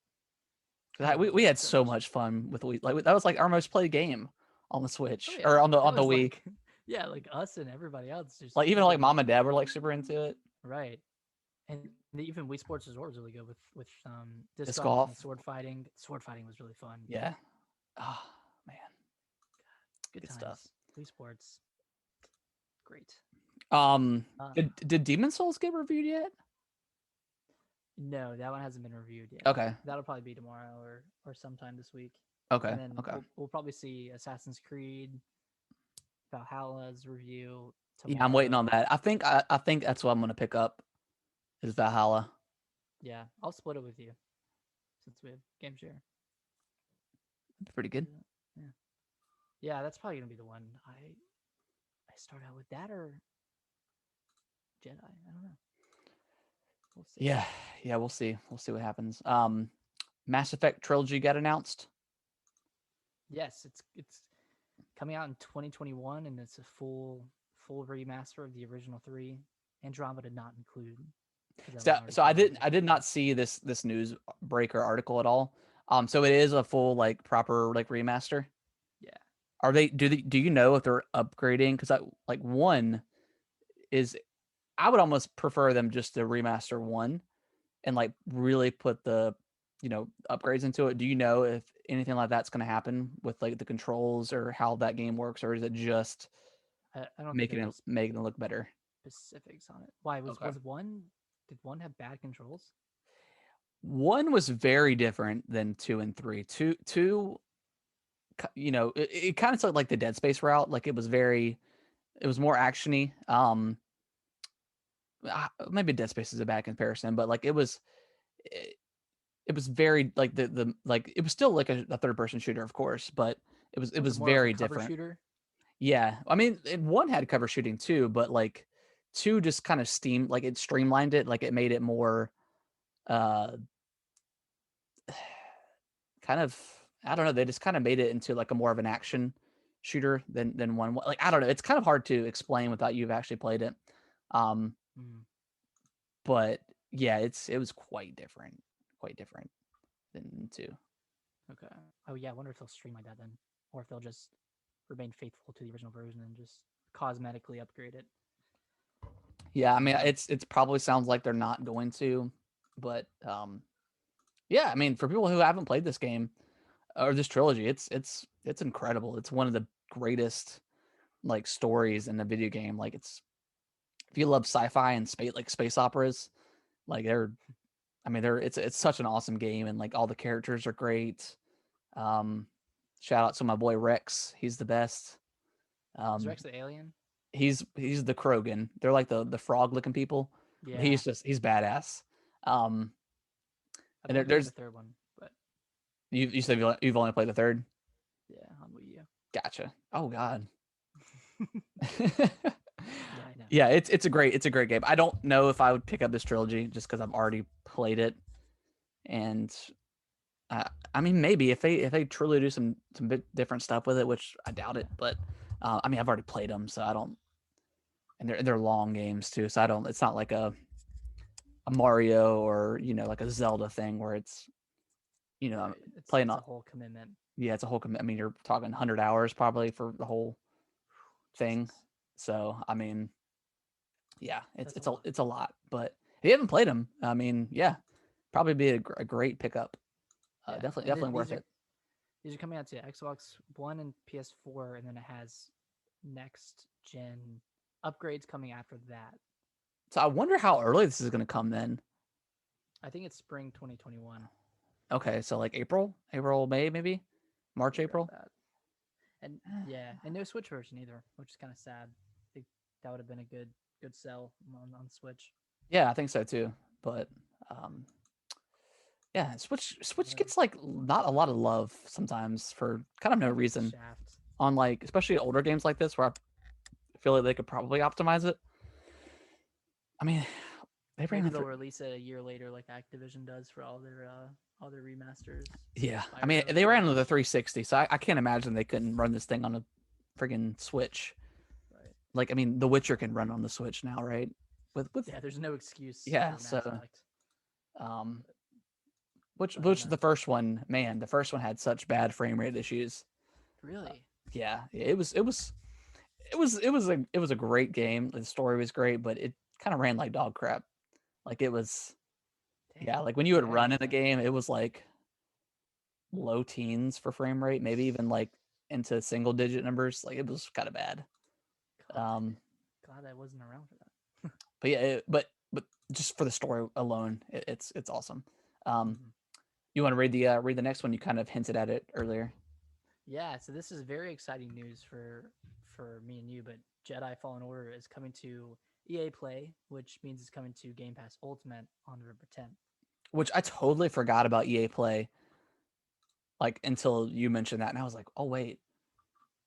Mm. Cause we That'd be had so so much. much fun with Wii. Like that was like our most played game on the Oh Switch yeah, or on the that was Wii. like yeah, like us and everybody else just Like even like freaking mom and dad were like super into it. right. And even Wii Sports Resort was really good with disc Disc golf golf. and sword fighting. Sword fighting was really fun. Yeah. Oh man, Good good stuff. times. Wii Sports, great. Um, Uh, did Demon Souls get reviewed yet? no, that one hasn't been reviewed yet. Okay. That'll probably be tomorrow or sometime this week. Okay. And then Okay. we'll probably see Assassin's Creed Valhalla's review Yeah, I'm waiting on tomorrow. that. I think that's what I'm gonna pick up is Valhalla. Yeah, I'll split it with you since we have game share. Pretty good. Yeah, yeah, that's probably gonna be the one. I start out with that or Jedi. I don't know. We'll see. Yeah. Yeah. We'll see. We'll see what happens. Mass Effect Trilogy got announced. Yes, it's coming out in 2021, and it's a full remaster of the original three. Andromeda not included because that So, one already came out. I did not see this news breaker article at all. So it is a full like proper like remaster. Yeah, Are they do you know if they're upgrading? Because I like one is I would almost prefer them just to remaster one and like really put the upgrades into it. Do you know if anything like that's going to happen with like the controls or how that game works, or is it just I don't think there's making it look better? specifics on it. Why Okay. was one? Did one have bad controls? One was very different than two and three. Two, it kind of took like the Dead Space route. Like it was more actiony. Maybe Dead Space is a bad comparison, but like it, it was very like the like it was still like a third person shooter, of course, but it Was it was more like a very cover different. shooter? Yeah, I mean, one had cover shooting too, but like two just kind of like it streamlined it, like it made it more uh kind of I don't know, they just kind of made it into like a more of an action shooter than one. Like I don't know, it's kind of hard to explain without you've actually played it. Um, Mm. but yeah, it was quite different than two. Okay. Oh yeah, I wonder if they'll stream like that then, or if they'll just remain faithful to the original version and just cosmetically upgrade it. Yeah, I I don't mean, know. it's probably sounds like they're not going to, but yeah, I mean, for people who haven't played this game or this trilogy, it's incredible. It's one of the greatest like stories in a video game. Like it's if you love sci-fi and space operas, like I mean, it's such an awesome game, and like all the characters are great. Um, Shout out to my boy Rex, he's the best. Is Um, Rex the alien? he's the Krogan. They're like the frog looking people. But Yeah, he's badass. Um, I've and only played the there's third one, but you said you've only played the third. yeah, on Wii U. Gotcha. Oh God. Yeah, I know. Yeah, it's a great game. I don't know if I would pick up this trilogy just because I've already played it, and I mean maybe if they truly do some bit different stuff with it, which I doubt it, but I mean I've already played them, so I don't. And they're long games too, so I don't. It's not like a Mario or like a Zelda thing where it's I'm Right. playing It's on. a whole commitment. Yeah, it's a whole. I mean, you're talking 100 hours probably for the whole thing. Jesus, So I mean, yeah, it's that's a it's a lot. it's a lot. But if you haven't played them, I mean, yeah, probably be a great pickup. Yeah, Definitely and definitely worth it. these are coming out to Xbox One and PS4, and then it has next gen upgrades coming after that. So I wonder how early this is going to come then. I think it's spring 2021. Okay, so like April, May, maybe March, Maybe around April. that. And yeah, and no Switch version either, which is kind of sad. I think that would have been a good sell on Switch. Yeah, I think so too. But um, yeah, Switch Whatever. gets like not a lot of love sometimes for kind of no It gets reason shaft. on like especially older games like this where I feel like they could probably optimize it. I mean, they ran Maybe it they'll through. release it a year later, like Activision does for all their remasters. Yeah, I mean Spyro they or ran whatever. with a 360, so I can't imagine they couldn't run this thing on a friggin' Switch. Right. Like I mean, The Witcher can run on the Switch now, right? With Yeah, there's no excuse yeah, for Mass so Effect. um, which But I don't which know. the first one, man, the first one had such bad frame rate issues. Really? Yeah, it was a great game. The story was great, but it kind of ran like dog crap. Like it was, Dang. yeah, like when you would I didn't run know in a that. game, it was like low teens for frame rate, maybe even like into single digit numbers. Like it was kind of bad. God. Um, Glad I wasn't around for that. but yeah, but just for the story alone, it's awesome. Um, Mhm. you want to read the next one? You kind of hinted at it earlier. Yeah, so this is very exciting news for me and you, but Jedi Fallen Order is coming to EA Play, which means it's coming to Game Pass Ultimate on November 10th. Which I totally forgot about EA Play, like until you mentioned that, and I was like, oh wait,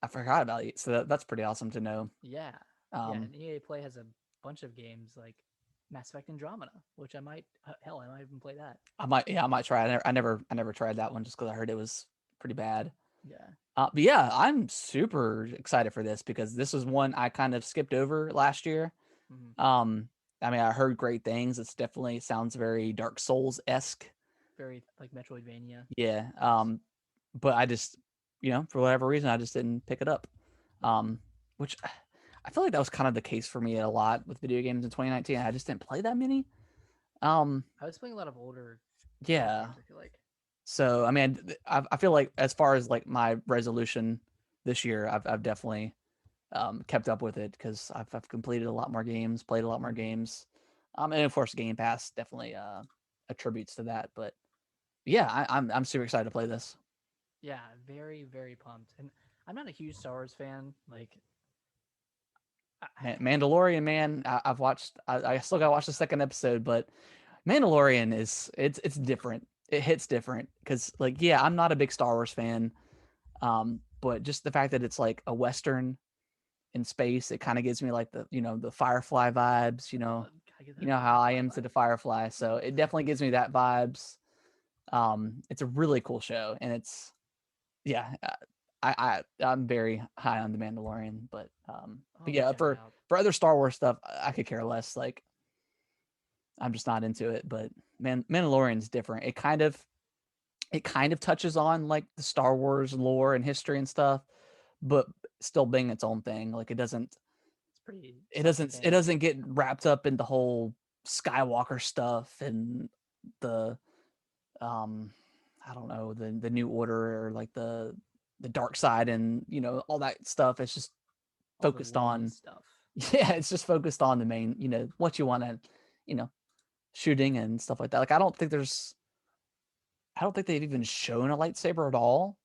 I forgot about it. So that's pretty awesome to know. Yeah. Yeah, Um, and EA Play has a bunch of games like Mass Effect Andromeda, which I might even play that. I might try it. I never tried that one just because I heard it was pretty bad. Yeah. But yeah, I'm super excited for this because this is one I kind of skipped over last year. Mm-hmm. Um, I mean, I heard great things. It's definitely sounds very Dark Souls esque. Very like Metroidvania Yeah. vibes. But I just, for whatever reason, I just didn't pick it up. Yeah. Which I feel like that was kind of the case for me a lot with video games in 2019. I just didn't play that many. Um, I was playing a lot of older yeah. games, I feel like. So I mean, I feel like as far as like my resolution this year, I've definitely kept up with it because I've completed a lot more games, played a lot more Mm-hmm. games, and of course Game Pass definitely attributes to that. But yeah, I'm super excited to play this. Yeah, very, very pumped. And I'm not a huge Star Wars fan. Like, I, Mandalorian, man, I've watched. I still got to watch the second episode, but Mandalorian it's different. It hits different because like yeah, I'm not a big Star Wars fan, but just the fact that it's like a western in space, it kind of gives me like the Firefly vibes. gotta get You that know how I Firefly am to the vibe. Firefly, so it definitely gives me that vibes. It's a really cool show, and it's yeah, I'm very high on the Mandalorian, but I'll yeah, check it for out. for other Star Wars stuff, I could care less. Like I'm just not into it. But Mandalorian's different. It kind of it kind of touches on like the Star Wars lore and history and stuff, but still being its own thing. Like It's pretty it self-contained. doesn't get wrapped up in the whole Skywalker stuff and the um I don't know, the new order or like the dark side and all that stuff. It's just All the focused woo on stuff. yeah, it's just focused on the main, what you want to, you know, shooting and stuff like that. Like I don't think they've even shown a lightsaber at all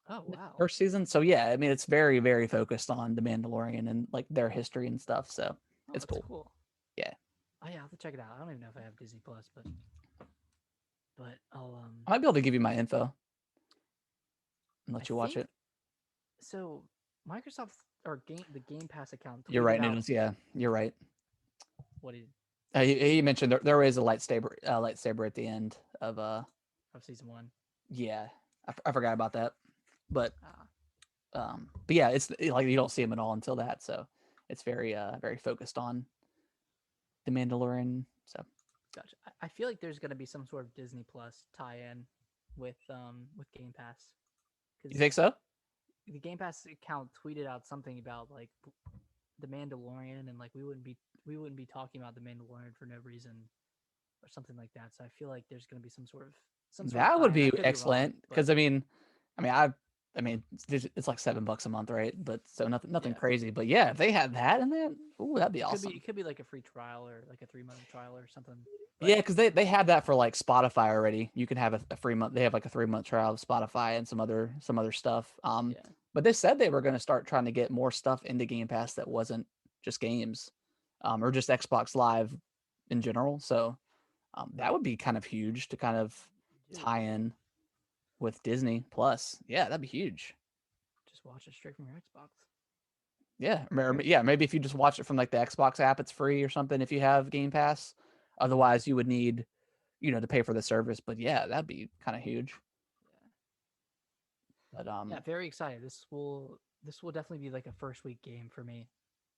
Oh in the wow. first season. So yeah, I mean it's very, very focused on the Mandalorian and like their history and stuff. So Oh, it's that's cool. cool. Yeah. Oh yeah, I'll have to check it out. I don't even know if I have Disney Plus, but I'll I might be able to give you my info and I let you watch think it. so. Microsoft or the Game Pass account You're tweeted right, out Noodles. Yeah, you're right. what is He mentioned there is a lightsaber at the end of season one. yeah. I forgot about that, but Ah, but yeah, it's like you don't see him at all until that. So it's very very focused on the Mandalorian. So gotcha. I feel like there's gonna be some sort of Disney Plus tie-in with Game Pass you because think so? the Game Pass account tweeted out something about like the Mandalorian and like we wouldn't be talking about the Mandalorian for no reason or something like that. So I feel like there's gonna be some sort of That would tie-in. I be could be wrong, excellent but because I mean I mean it's like $7 a month, right? But so nothing yeah. crazy. But yeah, if they had that in there, ooh, that'd be It could be awesome. it could be like a free trial or like a 3 month trial or something. But Yeah, because they have that for like Spotify already. You can have a free month. They have like a 3 month trial of Spotify and some other stuff. yeah, But they said they were going to start trying to get more stuff into Game Pass that wasn't just games, or just Xbox Live in general. So that would be kind of huge to kind of dude, tie in with Disney Plus. Yeah, that'd be huge. just watch it straight from your Xbox. Yeah, yeah. Maybe if you just watch it from like the Xbox app, it's free or something if you have Game Pass. Otherwise, you would need to pay for the service. But yeah, that'd be kind of huge. Yeah, But yeah, very excited. This will definitely be like a first week game for me.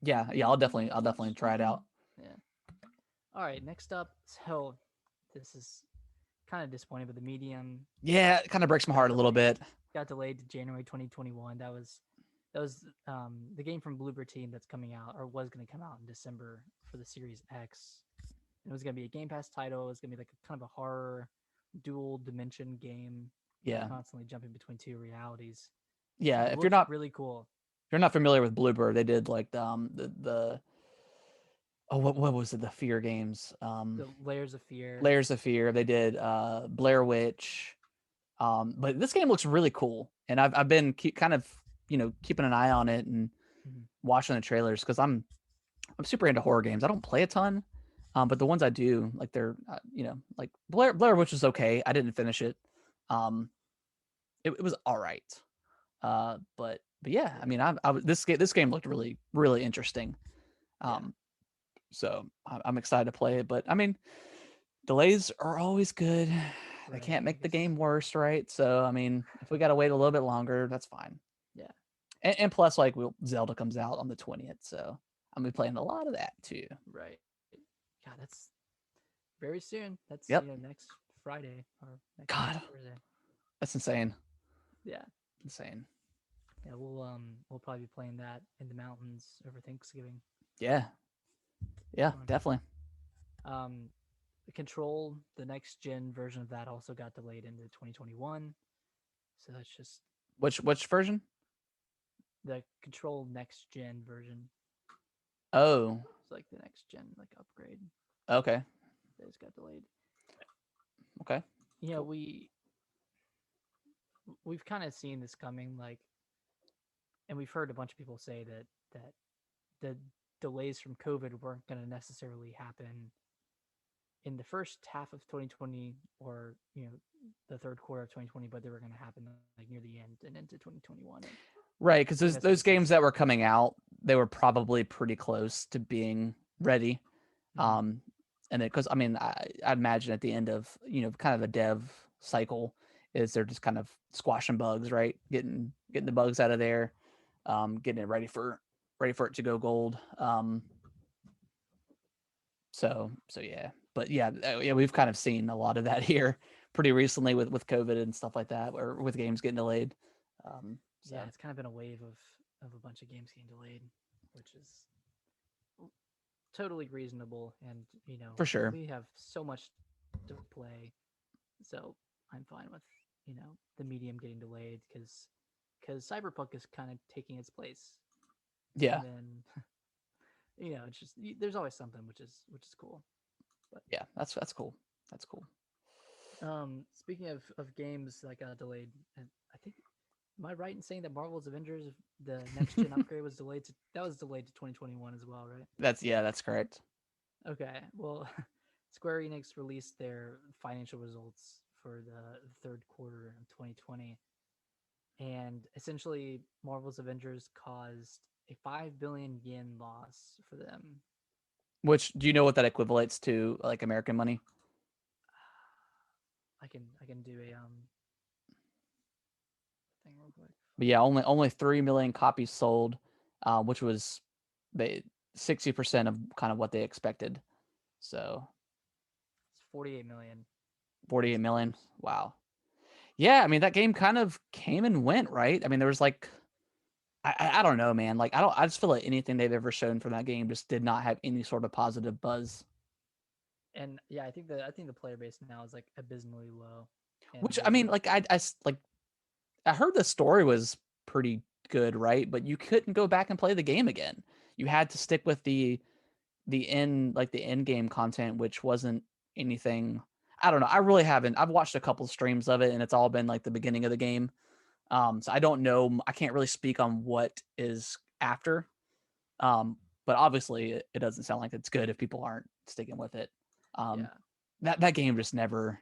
yeah, I'll definitely try it out. Yeah. All right, next up. So this is kind of disappointing, but the medium Yeah, it kind of breaks my got heart a little delayed. bit. Got delayed to January 2021. That was the game from Bloober Team that's coming out or was going to come out in December for the Series X. And it was going to be a Game Pass title. It was going to be like a kind of a horror dual dimension game, Yeah, constantly jumping between two realities. yeah. And it looked really cool. If you're not familiar with Bluebird, they did like the oh what was it, the Fear games, The Layers of Fear. Layers of Fear. They did Blair Witch. But this game looks really cool, and I've been kind of keeping an eye on it and Mhm. watching the trailers because I'm super into horror games. I don't play a ton, but the ones I do, like they're like Blair Witch was okay. I didn't finish it. Um, it was all right. But yeah, I Yeah. mean, this game looked really really interesting. Yeah. Um, so I'm excited to play it. But I mean, delays are always good. They Right. can't I make the guess. game worse, right? So I mean, if we got to wait a little bit longer, that's fine. Yeah. And plus, like, Zelda comes out on the 20th, so I'm gonna be playing a lot of that too. Right. God, that's very soon. That's Yep. next Friday or next God, Thursday. that's insane. Yeah. Insane. Yeah. We'll probably be playing that in the mountains over Thanksgiving. Yeah. Yeah. Fun. Definitely. Um, the Control, the next gen version of that also got delayed into 2021. So that's just Which version? the Control next gen version. Oh. It's like the next gen like upgrade. Okay. That just got delayed. Okay. Yeah, Cool. we've kind of seen this coming, like, and we've heard a bunch of people say that the delays from COVID weren't going to necessarily happen in the first half of 2020 or the third quarter of 2020, but they were going to happen like near the end and into 2021. And Right, because I think those that's what those this games is. that were coming out, they were probably pretty close to being ready. Mm-hmm. Um, and because I mean, I imagine at the end of kind of a dev cycle is they're just kind of squashing bugs, right? Getting the bugs out of there, getting it ready for it to go gold. So yeah, but yeah, yeah, we've kind of seen a lot of that here pretty recently with COVID and stuff like that, or with games getting delayed. Yeah, So it's kind of been a wave of a bunch of games getting delayed, which is totally reasonable. And for sure. we have so much to play, so I'm fine with the medium getting delayed because Cyberpunk is kind of taking its place, Yeah, and then it's just there's always something which is cool. But yeah, that's cool. That's cool. speaking of games that got delayed, and I think am I right in saying that Marvel's Avengers, the next gen upgrade was delayed to 2021 as well, right? That's correct. Okay, well, Square Enix released their financial results for the third quarter of 2020, and essentially Marvel's Avengers caused a 5 billion yen loss for them. Which, do you know what that equivalates to, like American money? I can do a thing real quick. But yeah, only 3 million copies sold, which was they 60% of kind of what they expected. So It's 48 million 48 million. subscribers. Wow. Yeah, I mean that game kind of came and went, right? I mean there was like I don't know, man. Like I just feel like anything they've ever shown from that game just did not have any sort of positive buzz. And yeah, I think the player base now is like abysmally low, and Which I mean, like like I heard the story was pretty good, right? But you couldn't go back and play the game again. You had to stick with the end game content, which wasn't anything. I don't know. I really haven't. I've watched a couple streams of it, and it's all been like the beginning of the game. So I don't know. I can't really speak on what is after. But obviously, it doesn't sound like it's good if people aren't sticking with it. Um, yeah, that game just never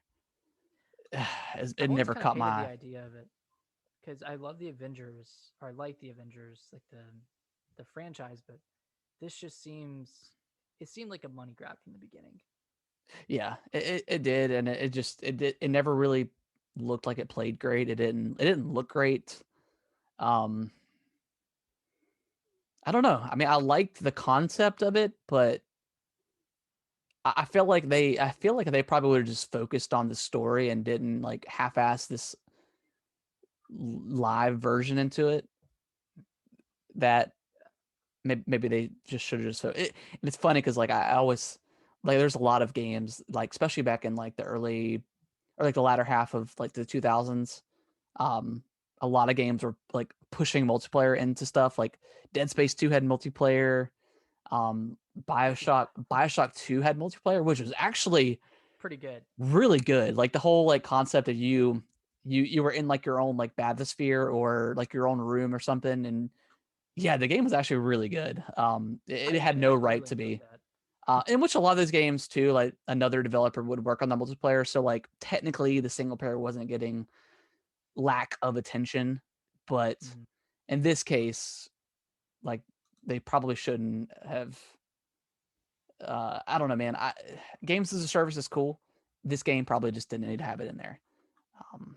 I've it always never kind of caught hated the my. idea of it because I love the Avengers, or I like the Avengers, like the franchise, but this just seemed like a money grab from the beginning. Yeah, it did, and it never really looked like it played great. It didn't look great. Um, I don't know. I mean, I liked the concept of it, but I feel like they probably would have just focused on the story and didn't like half-ass this live version into it. That maybe they just should have just. And it's funny because like I always like there's a lot of games like especially back in like the early or like the latter half of like the 2000s. Um, a lot of games were like pushing multiplayer into stuff. Like Dead Space 2 had multiplayer. Um, Yeah, Bioshock 2 had multiplayer, which was actually pretty good. really good. Like the whole like concept of you were in like your own like bathysphere or like your own room or something. And yeah, the game was actually really good. It had no I right really to enjoyed be. that. In which a lot of those games too, like another developer would work on the multiplayer. So like technically the single player wasn't getting lack of attention, but Mhm. in this case, like they probably shouldn't have. I don't know, man. Games as a service is cool. This game probably just didn't need to have it in there. Um,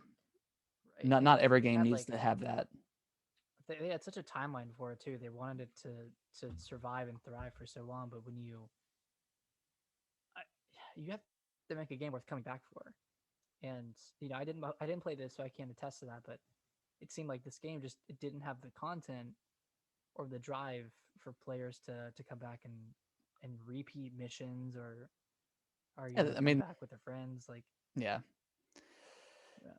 Right, not and every they game had needs like to have that. they had such a timeline for it too. They wanted it to survive and thrive for so long, but when I, you have to make a game worth coming back for. And I didn't play this, so I can't attest to that. But it seemed like this game just it didn't have the content or the drive for players to come back and repeat missions or Yeah, I come mean, back with their friends. Like yeah, yeah,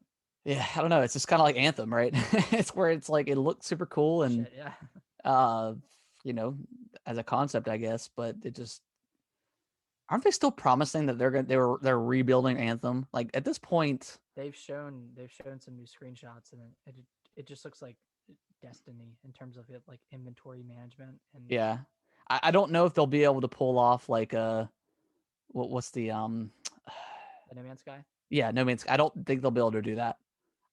yeah. I don't know. It's just kind of like Anthem, right? It's where it's like it looks super cool and shit, yeah. uh, you know, as a concept, I guess, but it just aren't they still promising that they're rebuilding Anthem? Like at this point, They've shown some new screenshots, and it just looks like Destiny in terms of it like inventory management and yeah. I don't know if they'll be able to pull off like what's the the No Man's Sky. yeah, no means I don't think they'll be able to do that.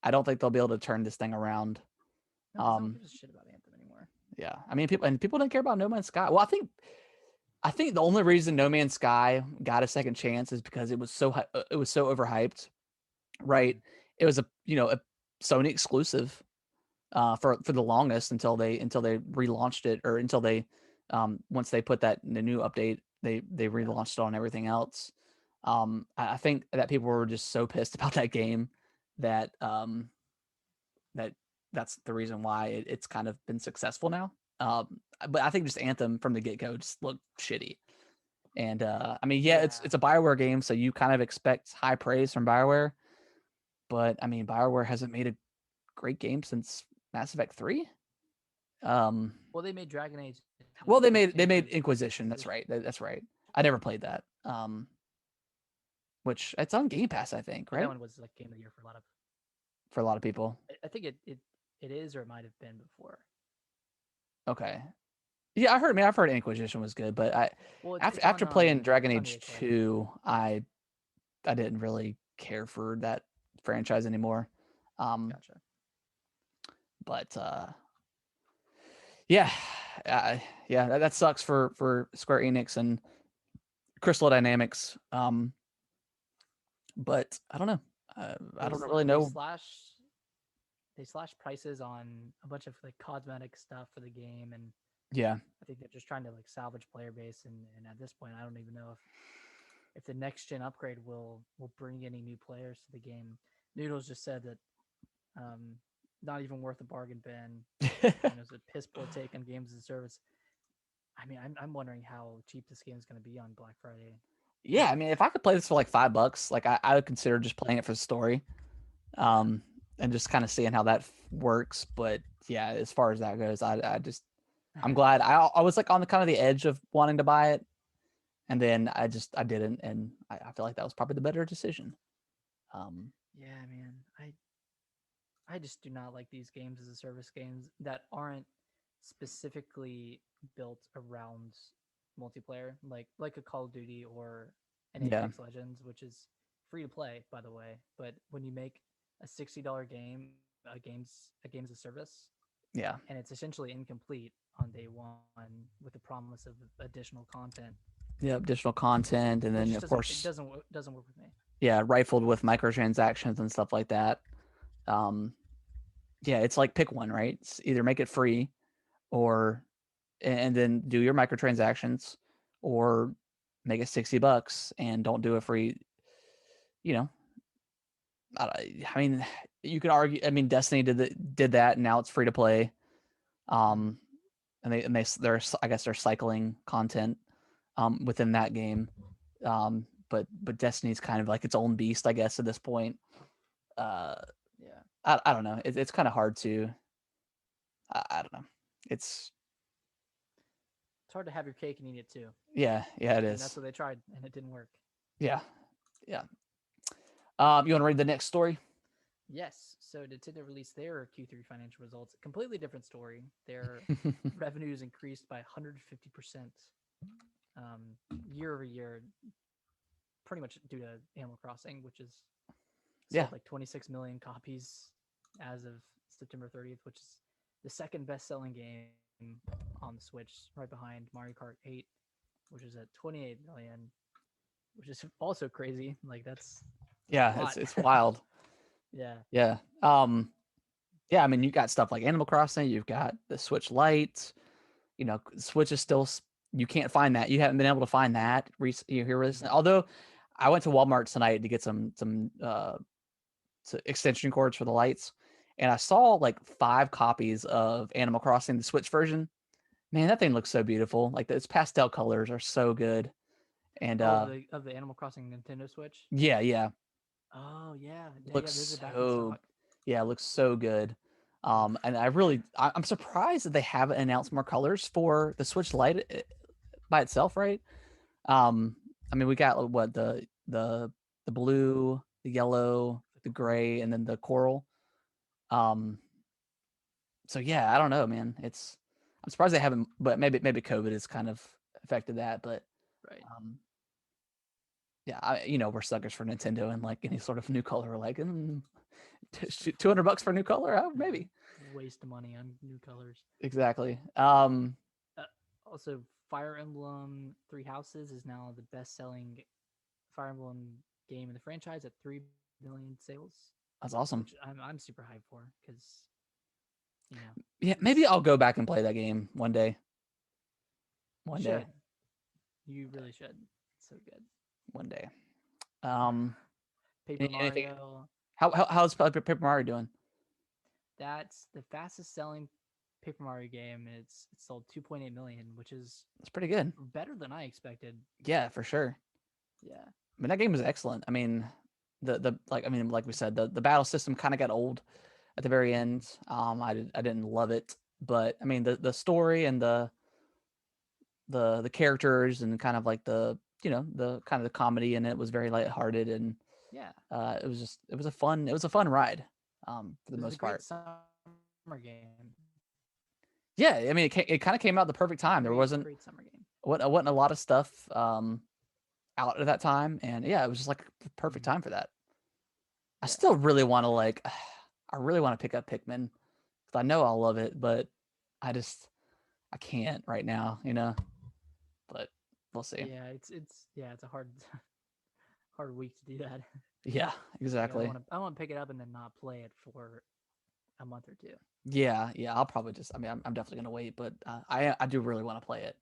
I don't think they'll be able to turn this thing around. No, because no one Um, gives a shit about Anthem anymore. yeah, I mean, people don't care about No Man's Sky. Well, I think the only reason No Man's Sky got a second chance is because it was so overhyped, right? Mm, It was a Sony exclusive for the longest until they relaunched it or until they once they put that in the new update they yeah, relaunched it on everything else. I think that people were just so pissed about that game that that that's the reason why it's kind of been successful now. But I think just Anthem from the get go just looked shitty. And I mean, yeah, Yeah. it's a Bioware game, so you kind of expect high praise from Bioware. But I mean, Bioware hasn't made a great game since Mass Effect 3. Well, they made Dragon Age. Well, they made Inquisition. That's right. That's right. I never played that. Which it's on Game Pass, I think, But that right? one was like game of the year for a lot of. For a lot of people. I think it is or it might have been before. Okay. Yeah, I heard. I mean, I've heard Inquisition was good, but Well, after playing Dragon it's on Age EA 2, I didn't really care for that franchise anymore. Gotcha. But yeah, yeah, that sucks for Square Enix and Crystal Dynamics. But I don't know. I don't really They know. slash prices on a bunch of like cosmetic stuff for the game, and Yeah, I think they're just trying to like salvage player base. And at this point, I don't even know if the next gen upgrade will bring any new players to the game. Noodles just said that not even worth a bargain bin. And it was a piss poor take on games as a service. I mean, I'm wondering how cheap this game is going to be on Black Friday. yeah. I mean, if I could play this for like $5, like I would consider just playing it for the story, Yeah. and just kind of seeing how that works. But yeah, as far as that goes, I'm glad. I was like on the kind of the edge of wanting to buy it, and then I didn't, and I feel like that was probably the better decision. Yeah, man. I just do not like these games as a service games that aren't specifically built around multiplayer, like a Call of Duty or an Yeah, Apex Legends, which is free to play, by the way. But when you make a $60 game, a games of service, yeah, and it's essentially incomplete on day one with the promise of additional content, yeah. Additional content, and it then just of doesn't course, doesn't work with me. yeah, rifled with microtransactions and stuff like that. Um, yeah, it's like pick one, right? It's either make it free or and then do your microtransactions, or make it $60 and don't do a free. You know, I mean, you could argue. I mean, Destiny did that, and now it's free to play. Mm-hmm. Um, they're I guess they're cycling content within that game. But Destiny's kind of like its own beast, I guess, at this point. Uh, Yeah, I don't know. It's kind of hard to. I don't know. It's it's hard to have your cake and eat it too, yeah, it and that's is. what they tried, and it didn't work. Yeah, yeah. You want to read the next story? Yes. So Nintendo released their Q3 financial results. Completely different story. Their revenues increased by 150% year over year, pretty much due to Animal Crossing, which is Yeah, sold like 26 million copies as of September 30th, which is the second best-selling game on the Switch, right behind Mario Kart 8, which is at 28 million, which is also crazy. Like that's a yeah. lot. It's wild. Yeah. Yeah. Yeah. I mean, you got stuff like Animal Crossing. You've got the Switch Lite. You know, Switch is still. You can't find that. You haven't been able to find that. You hear this? Mm-hmm. Although, I went to Walmart tonight to get some extension cords for the lights, and I saw like 5 copies of Animal Crossing, the Switch version. Man, that thing looks so beautiful. Like its pastel colors are so good. And Oh, of the Animal Crossing Nintendo Switch. yeah, yeah, Oh yeah, yeah. Those are looks back in so stock. yeah, looks so good. Oof. And I'm surprised that they haven't announced more colors for the Switch Lite by itself, right? I mean, we got what the blue, the yellow, The the coral. gray, and then the coral. Um, so yeah, I don't know, man. I'm surprised they haven't, but maybe COVID has kind of affected that. But Right. um, yeah, we're suckers for Nintendo and like any sort of new color. We're like, $200 for a new color, oh, maybe. Waste money on new colors. Exactly. Uh, Also, Fire Emblem Three Houses is now the best-selling Fire Emblem game in the franchise at 3 million sales, That's awesome. which I'm super hyped for because you know Yeah, maybe it's I'll go back and play that game one day. you One day. should you really should. It's so good. One day. Um, Paper anything? Mario. How's Paper Mario doing? That's the fastest selling Paper Mario game. It's sold 2.8 million, which is It's pretty good. better than I expected. Yeah, for sure. Yeah. I mean, that game was excellent. I mean, like we said, the battle system kind of got old at the very end. I didn't love it, but I mean, the story and the characters and kind of like the kind of the comedy in it was very lighthearted, and Yeah. it was a fun ride, for the It was a most great part. summer game. Yeah, I mean, it kind of came out at the perfect time. There Great, wasn't great summer game. wasn't a lot of stuff out at that time, and yeah, it was just like the perfect Mhm. time for that. I Yeah. still really want to I really want to pick up Pikmin because I know I'll love it, but I just I can't right now, you know. But we'll see. Yeah, it's a hard hard week to do that. Yeah, Like exactly. I want to pick it up and then not play it for a month or two. Yeah. I'll probably just. I mean, I'm definitely gonna wait, but I do really want to play it.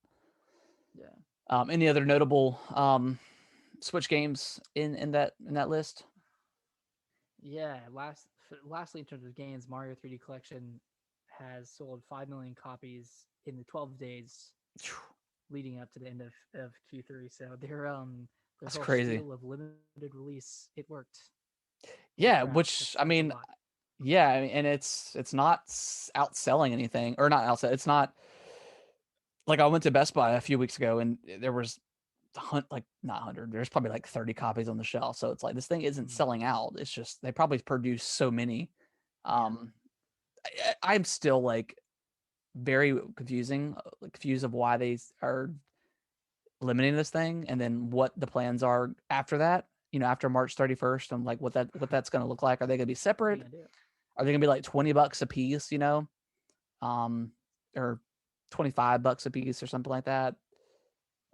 Yeah. Any other notable Switch games in that list? Yeah, lastly in terms of games, Mario 3D Collection has sold 5 million copies in the 12 days leading up to the end of Q3. So their That's whole crazy. spiel of limited release, it worked. Holy Yeah, crap, which I that's a mean, lot. yeah, and it's not outselling anything, or not outsell. It's not like I went to Best Buy a few weeks ago, and there was like not 100. There's probably like 30 copies on the shelf. So it's like this thing isn't Mhm. selling out. It's just they probably produce so many. Yeah. Um, I'm still like very confused of why they are limiting this thing, and then what the plans are after that. You know, after March 31st, and like what that's going to look like. Are they going to be What are separate? you gonna do? Are they going to be like $20 a piece? You know, um, or $25 a piece or something like that.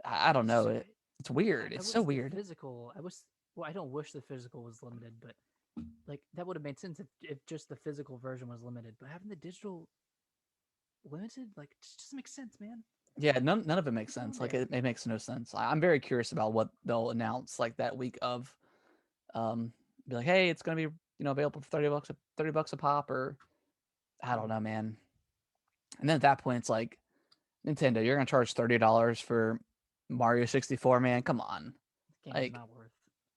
I don't know. So, It's weird. I It's so wish the weird. physical. I wish. Well, I don't wish the physical was limited, but like that would have made sense if just the physical version was limited. But having the digital limited, like, just doesn't make sense, man. Yeah, none of it makes What's going on sense. Like there? it makes no sense. I'm very curious about what they'll announce like that week of be like, hey, it's gonna be, available for $30 a pop, or I don't Mhm. know, man. And then at that point it's like, Nintendo, you're gonna charge $30 for Mario 64, man. Come on. This game is Like, not worth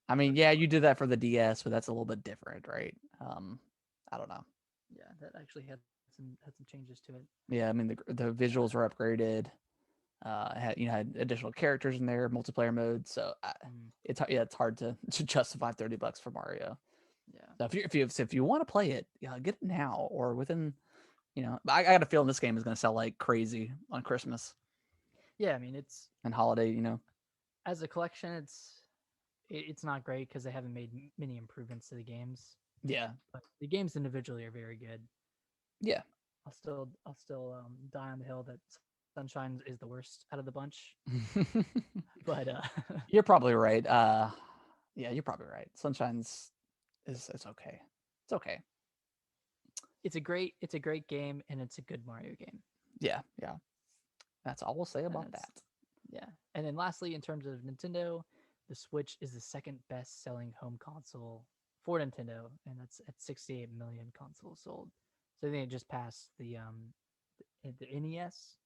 I mean, yeah, you $30. did that for the DS, but that's a little bit different, right? I don't know. Yeah, that actually had some changes to it. Yeah, I mean the visuals were upgraded. Had additional characters in there, multiplayer mode. So Mm, it's hard to to justify $30 for Mario. yeah, So if you want to play it, get it now or within. I got a feeling this game is going to sell like crazy on Christmas yeah. I mean, it's and holiday. as a collection, it's not great because they haven't made many improvements to the games. Yeah, But the games individually are very good. yeah. I'll still die on the hill that Sunshine is the worst out of the bunch. But You're probably right. Yeah, you're probably right. Sunshine's is it's okay. It's okay. it's a great game and it's a good Mario game. Yeah. That's all we'll say And about it's that. yeah. And then lastly, in terms of Nintendo, the Switch is the second best selling home console for Nintendo, and that's at 68 million consoles sold. So I think it just passed the NES.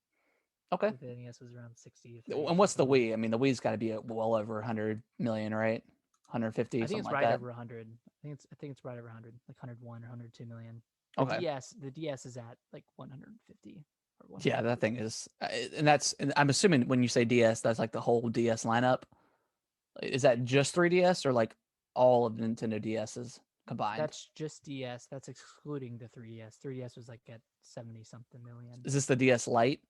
Okay. The NES was around 63 or And what's the something like Wii? I that. mean, the Wii's got to be at well over 100 million, right? 150, I think something it's like right that. over 100. I think it's right over 100, like 101 or 102 million. The Okay. DS, the DS is at like 150 or Yeah, that 140. thing is, and I'm assuming when you say DS, that's like the whole DS lineup. Is that just 3DS or like all of Nintendo DSs combined? That's just DS. That's excluding the 3DS. 3DS was like at 70 something million. Is this the DS Lite?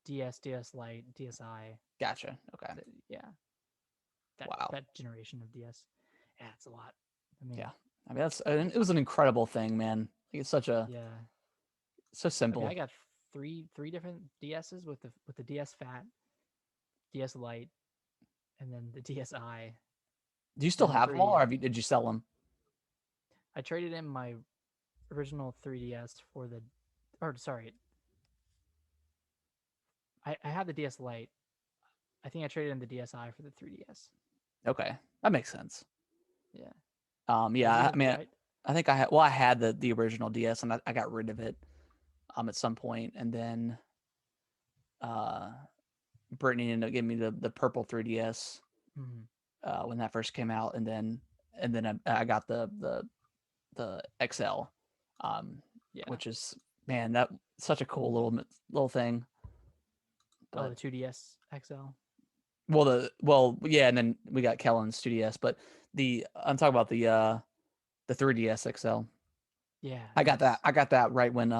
DS, DS Lite, DSi. Gotcha. Okay. Yeah, that Wow. that generation of DS. Yeah, it's a lot. I mean, Yeah. I mean, it was an incredible thing, man. Like, it's yeah. so I mean, simple. I got three different DSs with the DS Fat, DS Lite, and then the DSi, Do you still and the have them all, or 3DS. did you sell them? I traded in my original 3DS for the, or sorry, I have the DS Lite. I think I traded in the DSi for the 3DS. Okay, that makes sense. Yeah. You Yeah, I have it, mean, right? I think I had. Well, I had the original DS, and I got rid of it at some point, and then uh, Brittany ended up giving me the purple 3DS Mm-hmm. when that first came out, and then I got the XL, um, Yeah. which is, man, that such a cool little thing. Oh, But the 2DS XL. well yeah, and then we got Kellen's 2DS, but I'm talking about the 3DS XL. Yeah, I got that. nice. I got that right when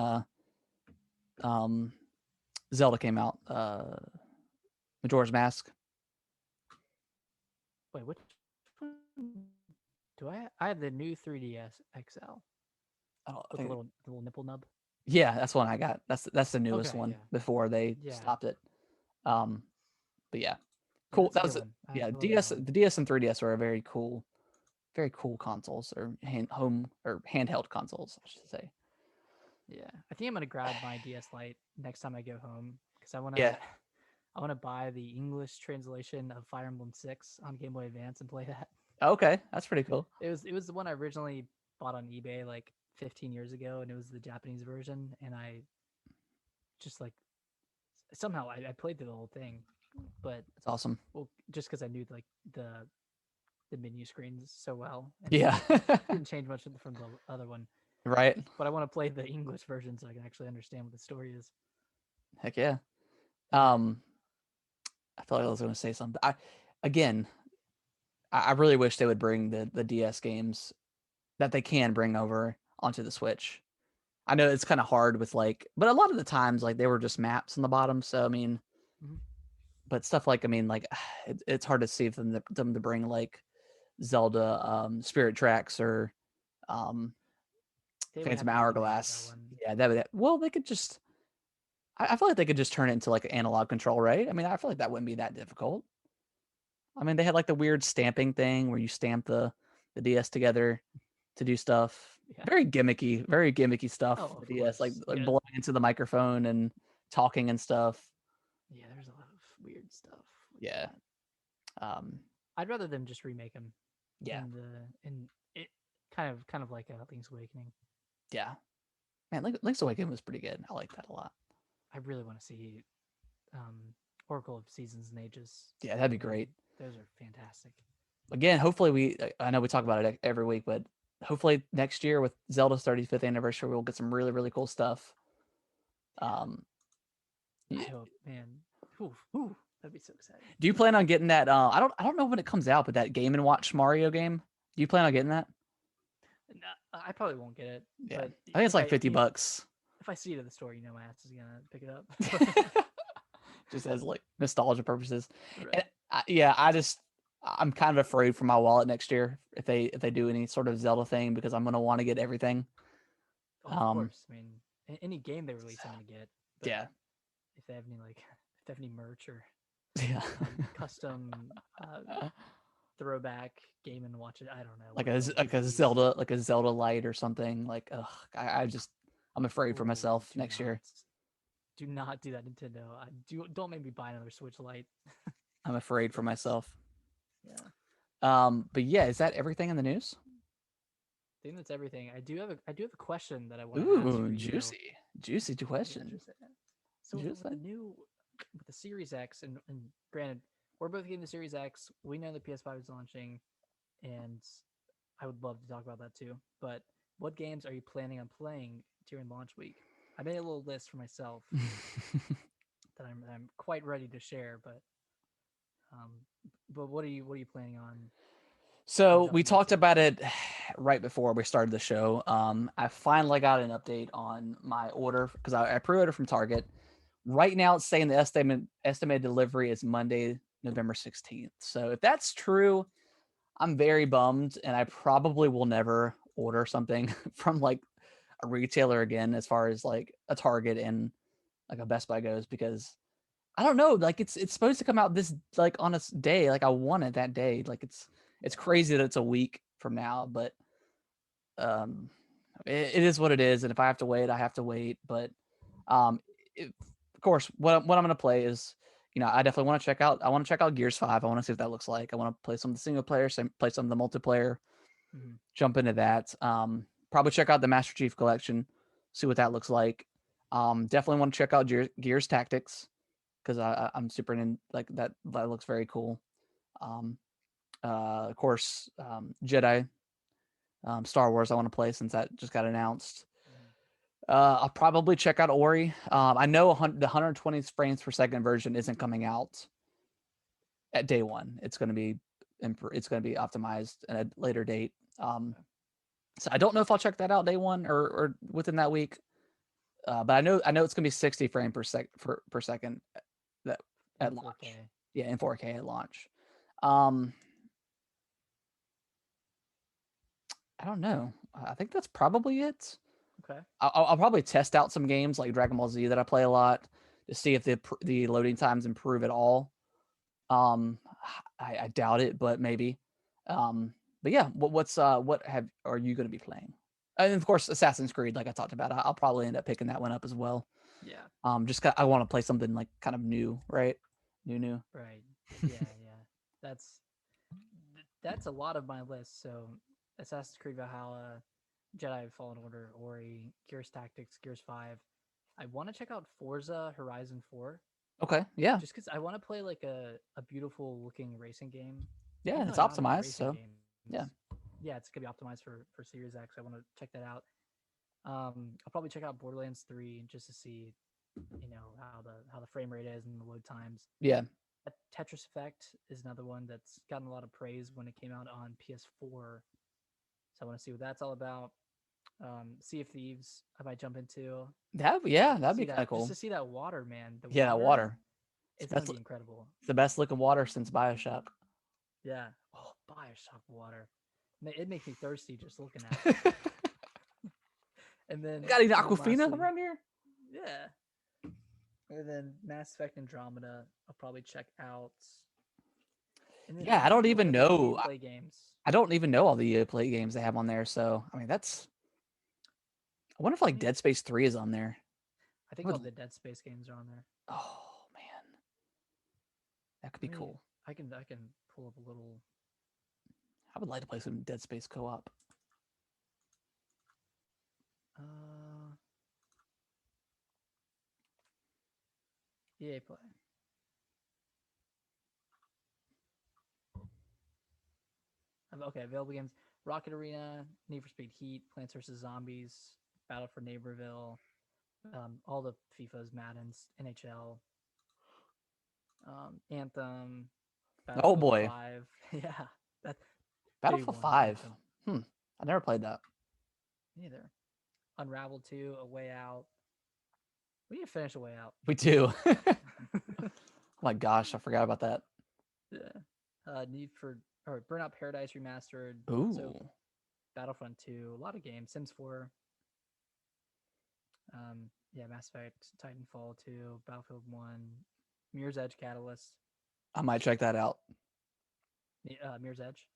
um Zelda came out. Majora's Mask. Wait, which one do I? I have the new 3DS XL I with the think little nipple nub. yeah, that's one I got. That's the newest Okay, one yeah, before they yeah, stopped it. Um, but yeah, yeah. cool. That's a That good was one. I yeah. love that DS one. the DS and 3DS are a very cool consoles or home or handheld consoles, I should say. Yeah, I think I'm gonna grab my DS Lite next time I go home because I Yeah. wanna I wanna buy the English translation of Fire Emblem 6 on Game Boy Advance and play that. Okay, that's pretty cool. It was the one I originally bought on eBay like 15 years ago, and it was the Japanese version, and I just like somehow I played through the whole thing, but That's awesome. well, just because I knew like the menu screens so well, and Yeah. didn't change much from the other one. Right. But I want to play the English version so I can actually understand what the story is. Heck yeah. Yeah. Um, I felt like I was going to say something. Again, I really wish they would bring the DS games that they can bring over onto the Switch. I know it's kind of hard with like, but a lot of the times like they were just maps on the bottom. So I mean, Mm-hmm. but stuff like I mean like it's hard to see them to bring like Zelda Spirit Tracks or um They would Phantom have to remake that Hourglass. one. Yeah, that would. Well, they could just. I feel like they could just turn it into like an analog control, right? I mean, I feel like that wouldn't be that difficult. I mean, they had like the weird stamping thing where you stamp the DS together to do stuff. Yeah. Very gimmicky Oh, stuff. The of DS, like course. like Yeah. blowing into the microphone and talking and stuff. Yeah. There's a lot of weird stuff with Yeah. that. Um. I'd rather them just remake them Yeah. in it kind of like Link's Awakening. Yeah. Man, Link's Awakening was pretty good. I like that a lot. I really want to see um, Oracle of Seasons and Ages Yeah, that'd be again. great. Those are fantastic. Again, hopefully I know we talk about it every week, but hopefully next year with Zelda's 35th anniversary, we'll get some really cool stuff. Yeah. Um, I hope, man. That'd be so exciting. do you plan on getting that? I don't know when it comes out, but that Game and Watch Mario game. Do you plan on getting that? No, I probably won't get it, Yeah, but I think it's if like I 50 bucks. if I see it at the store, my ass is gonna pick it up. Just as like nostalgia purposes. And Right. yeah, I'm kind of afraid for my wallet next year if they do any sort of Zelda thing because I'm gonna want to get everything. Oh, of Um, course. I mean, any game they release, I'm gonna get. But yeah, if they have any if they have any merch or yeah. custom throwback Game and Watch it, I don't know like what a they'll like a release. Zelda Light or something. Like, ugh, I'm afraid for Ooh, myself next year. do not do that, Nintendo. Don't make me buy another Switch Lite. I'm afraid for myself. Yeah, But yeah, is that everything in the news? I think that's everything. I do have a question that I want to ask Ooh, for you. juicy If you're question. interested. So with Juicy. the Series X, and granted, we're both getting the Series X. We know the PS5 is launching, and I would love to talk about that too. But what games are you planning on playing during launch week? I made a little list for myself that I'm quite ready to share. Um, but what are you planning on So we jumping talked into? about it right before we started the show. I finally got an update on my order because I pre-ordered from Target. Right now, it's saying the estimated delivery is Monday, November 16th. So if that's true, I'm very bummed, and I probably will never order something from like a retailer again, as far as like a Target and like a Best Buy goes, because I don't know, like it's supposed to come out this like on a day, like I want it that day. Like it's Yeah, crazy that it's a week from now, but um, it is what it is, and if I have to wait, I have to wait. But um, of course, what I'm gonna play is I definitely want to check out. I want to check out Gears 5. I want to see what that looks like. I want to play some of the single player, play some of the multiplayer. Jump into that. Probably check out the Master Chief Collection, see what that looks like. Definitely want to check out Gears Tactics because I'm super in like that. That looks very cool. Of course, Jedi, Star Wars. I want to play since that just got announced. I'll probably check out Ori. I know the 120 frames per second version isn't coming out at day one. It's going to be optimized at a later date. So I don't know if I'll check that out day one or within that week. But I know it's going to be 60 frames per second that at launch. 4K. Yeah, in 4K at launch. I don't know. I think that's probably it. Okay. I'll probably test out some games like Dragon Ball Z that I play a lot to see if the loading times improve at all. I doubt it, but maybe. But yeah, what are you going to be playing? And of course, Assassin's Creed, like I talked about, I'll probably end up picking that one up as well. Yeah. Just I want to play something like kind of new, right? New. Right. Yeah. That's a lot of my list. So Assassin's Creed Valhalla, Jedi Fallen Order, Ori, Gears Tactics, Gears 5. I want to check out Forza Horizon 4. Okay, yeah. Just because I want to play like a beautiful looking racing game. Yeah, it's optimized, so games. Yeah. Yeah, it's gonna be optimized for Series X. I want to check that out. I'll probably check out Borderlands 3 just to see, how the frame rate is and the load times. Yeah. Tetris Effect is another one that's gotten a lot of praise when it came out on PS4. So I want to see what that's all about. Sea of Thieves, I might jump into. That'd be kind of cool. Just to see that water, man. That water. It's gonna be incredible. It's the best looking water since BioShock. Yeah. Oh, BioShock water. It makes me thirsty just looking at it. And then got any Aquafina around here? Yeah. And then Mass Effect Andromeda, I'll probably check out. Yeah, I don't even know. Play games. I don't even know all the play games they have on there. So I mean, that's. I wonder if like Dead Space 3 is on there. I think all the Dead Space games are on there. Oh man, that could be cool. I can pull up a little. I would like to play some Dead Space co-op. EA Play. Okay, available games: Rocket Arena, Need for Speed Heat, Plants vs Zombies, Battle for Neighborville, all the FIFAs, Maddens, NHL, Anthem. Oh boy! 5. Yeah, that Battlefield 5. I never played that. Neither. Unravel 2, A Way Out. We need to finish A Way Out. We do. Oh my gosh, I forgot about that. Yeah. Burnout Paradise Remastered. Ooh. So, Battlefront 2. A lot of games. Sims 4. Yeah, Mass Effect, Titanfall 2, Battlefield 1, Mirror's Edge Catalyst. I might check that out. Mirror's Edge?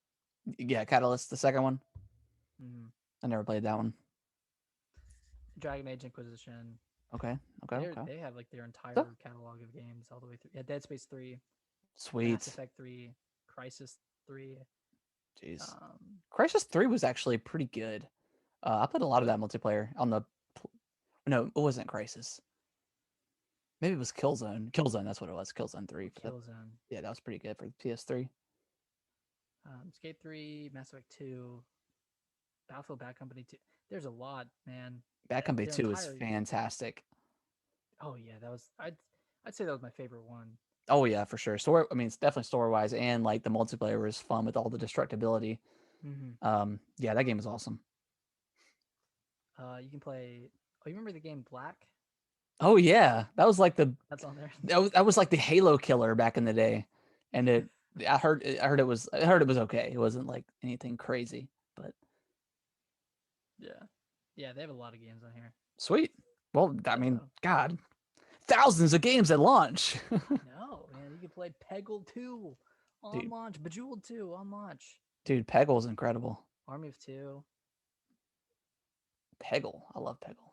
Yeah, Catalyst, the second one. Mm-hmm. I never played that one. Dragon Age Inquisition. Okay. They have like their entire catalog of games all the way through. Yeah, Dead Space 3. Sweet. Mass Effect 3. Crysis 3. Jeez. Crysis 3 was actually pretty good. I played a lot of that multiplayer on the... No, it wasn't Crysis. Maybe it was Killzone. Killzone, that's what it was. Killzone 3. Killzone. Yeah, that was pretty good for PS3. Skate 3, Mass Effect 2, Battlefield Bad Company 2. There's a lot, man. Bad Company 2 is fantastic. Oh yeah, that was I'd say that was my favorite one. Oh yeah, for sure. Story, I mean, it's definitely story-wise, and like the multiplayer was fun with all the destructibility. Mm-hmm. Yeah, that game was awesome. You can play. Oh, you remember the game Black? Oh yeah, that was like That's on there. That was like the Halo killer back in the day, and I heard it was okay. It wasn't like anything crazy, but yeah, they have a lot of games on here. Sweet. Well, I mean, God, thousands of games at launch. No, man, you can play Peggle 2 on launch, Bejeweled 2 on launch. Dude, Peggle's incredible. Army of 2. Peggle, I love Peggle.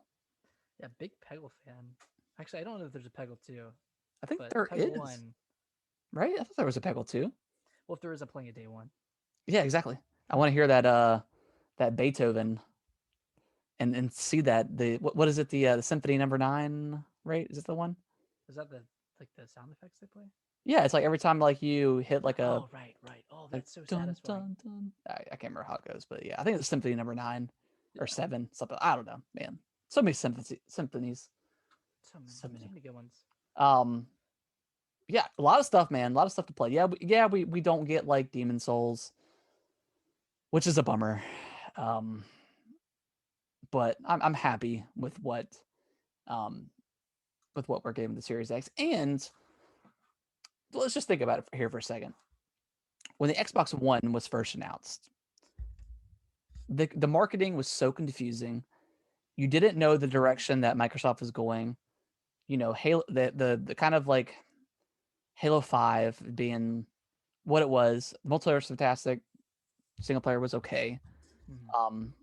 Yeah, big Peggle fan. Actually, I don't know if there's a Peggle 2. I think but there Peggle is, 1. right? I thought there was a Peggle 2. Well, if there is, I'm playing a day 1. Yeah, exactly. I want to hear that Beethoven and see that what is it, the Symphony Number 9, right? Is it the one? Is that the like the sound effects they play? Yeah, it's like every time like you hit like a Oh, right, right. Oh, like that's so dun satisfying. dun dun. I can't remember how it goes, but yeah, I think it's Symphony Number 9 or Yeah, 7, something. I don't know, man. So many symphonies. so Symphony. many good ones. Um, yeah, a lot of stuff, man. A lot of stuff to play. Yeah, we don't get like Demon Souls, which is a bummer. Um, but I'm happy um with what we're giving the Series X. And let's just think about it here for a second. When the Xbox One was first announced, the marketing was so confusing. You didn't know the direction that Microsoft was going. You know, Halo, the kind of like Halo 5 being what it was. The multiplayer was fantastic. Single player was okay. Mm-hmm. Um,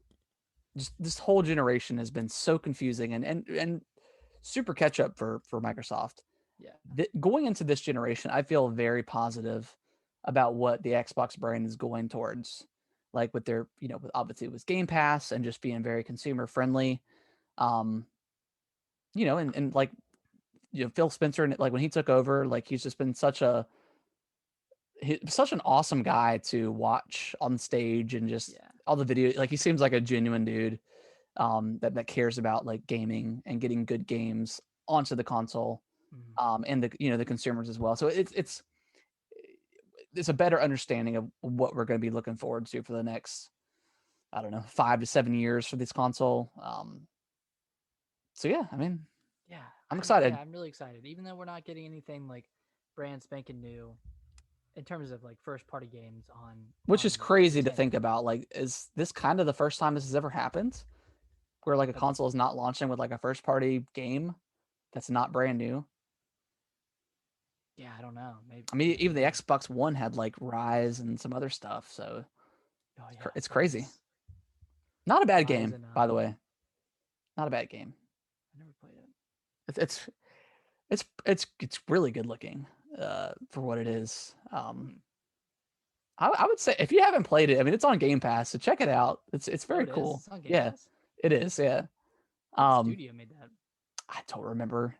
just this whole generation has been so confusing and super catch up for Microsoft. Yeah. Going into this generation, I feel very positive about what the Xbox brand is going towards. Like with their, obviously it was Game Pass and just being very consumer friendly. Um, and like Phil Spencer, and like when he took over, like he's just been such an awesome guy to watch on stage and just Yeah. all the video. Like he seems like a genuine dude that cares about like gaming and getting good games onto the console, Mm-hmm. and the consumers as well. So it's a better understanding of what we're going to be looking forward to for the next, I don't know, 5 to 7 years for this console. So yeah, I mean, Yeah. I'm excited, I'm really excited. Even though we're not getting anything like brand spanking new in terms of like first party games which on is the crazy to 10. think about. Like, is this kind of the first time this has ever happened, where like a Like, console is not launching with like a first party game that's not brand new? yeah, I don't know. Maybe I mean, even the maybe. Xbox One had like Rise and some other stuff, so Oh yeah, it's crazy. Rise. Not a bad Rise game, and by the way. Not a bad game. I never played it. It's it's it's really good looking for what it is. Hmm. I would say if you haven't played it, I mean, it's on Game Pass, so check it out. It's Oh, very it is. cool. It's on Game Yeah, Pass. it is. Yeah. What Um, studio made that? I don't remember.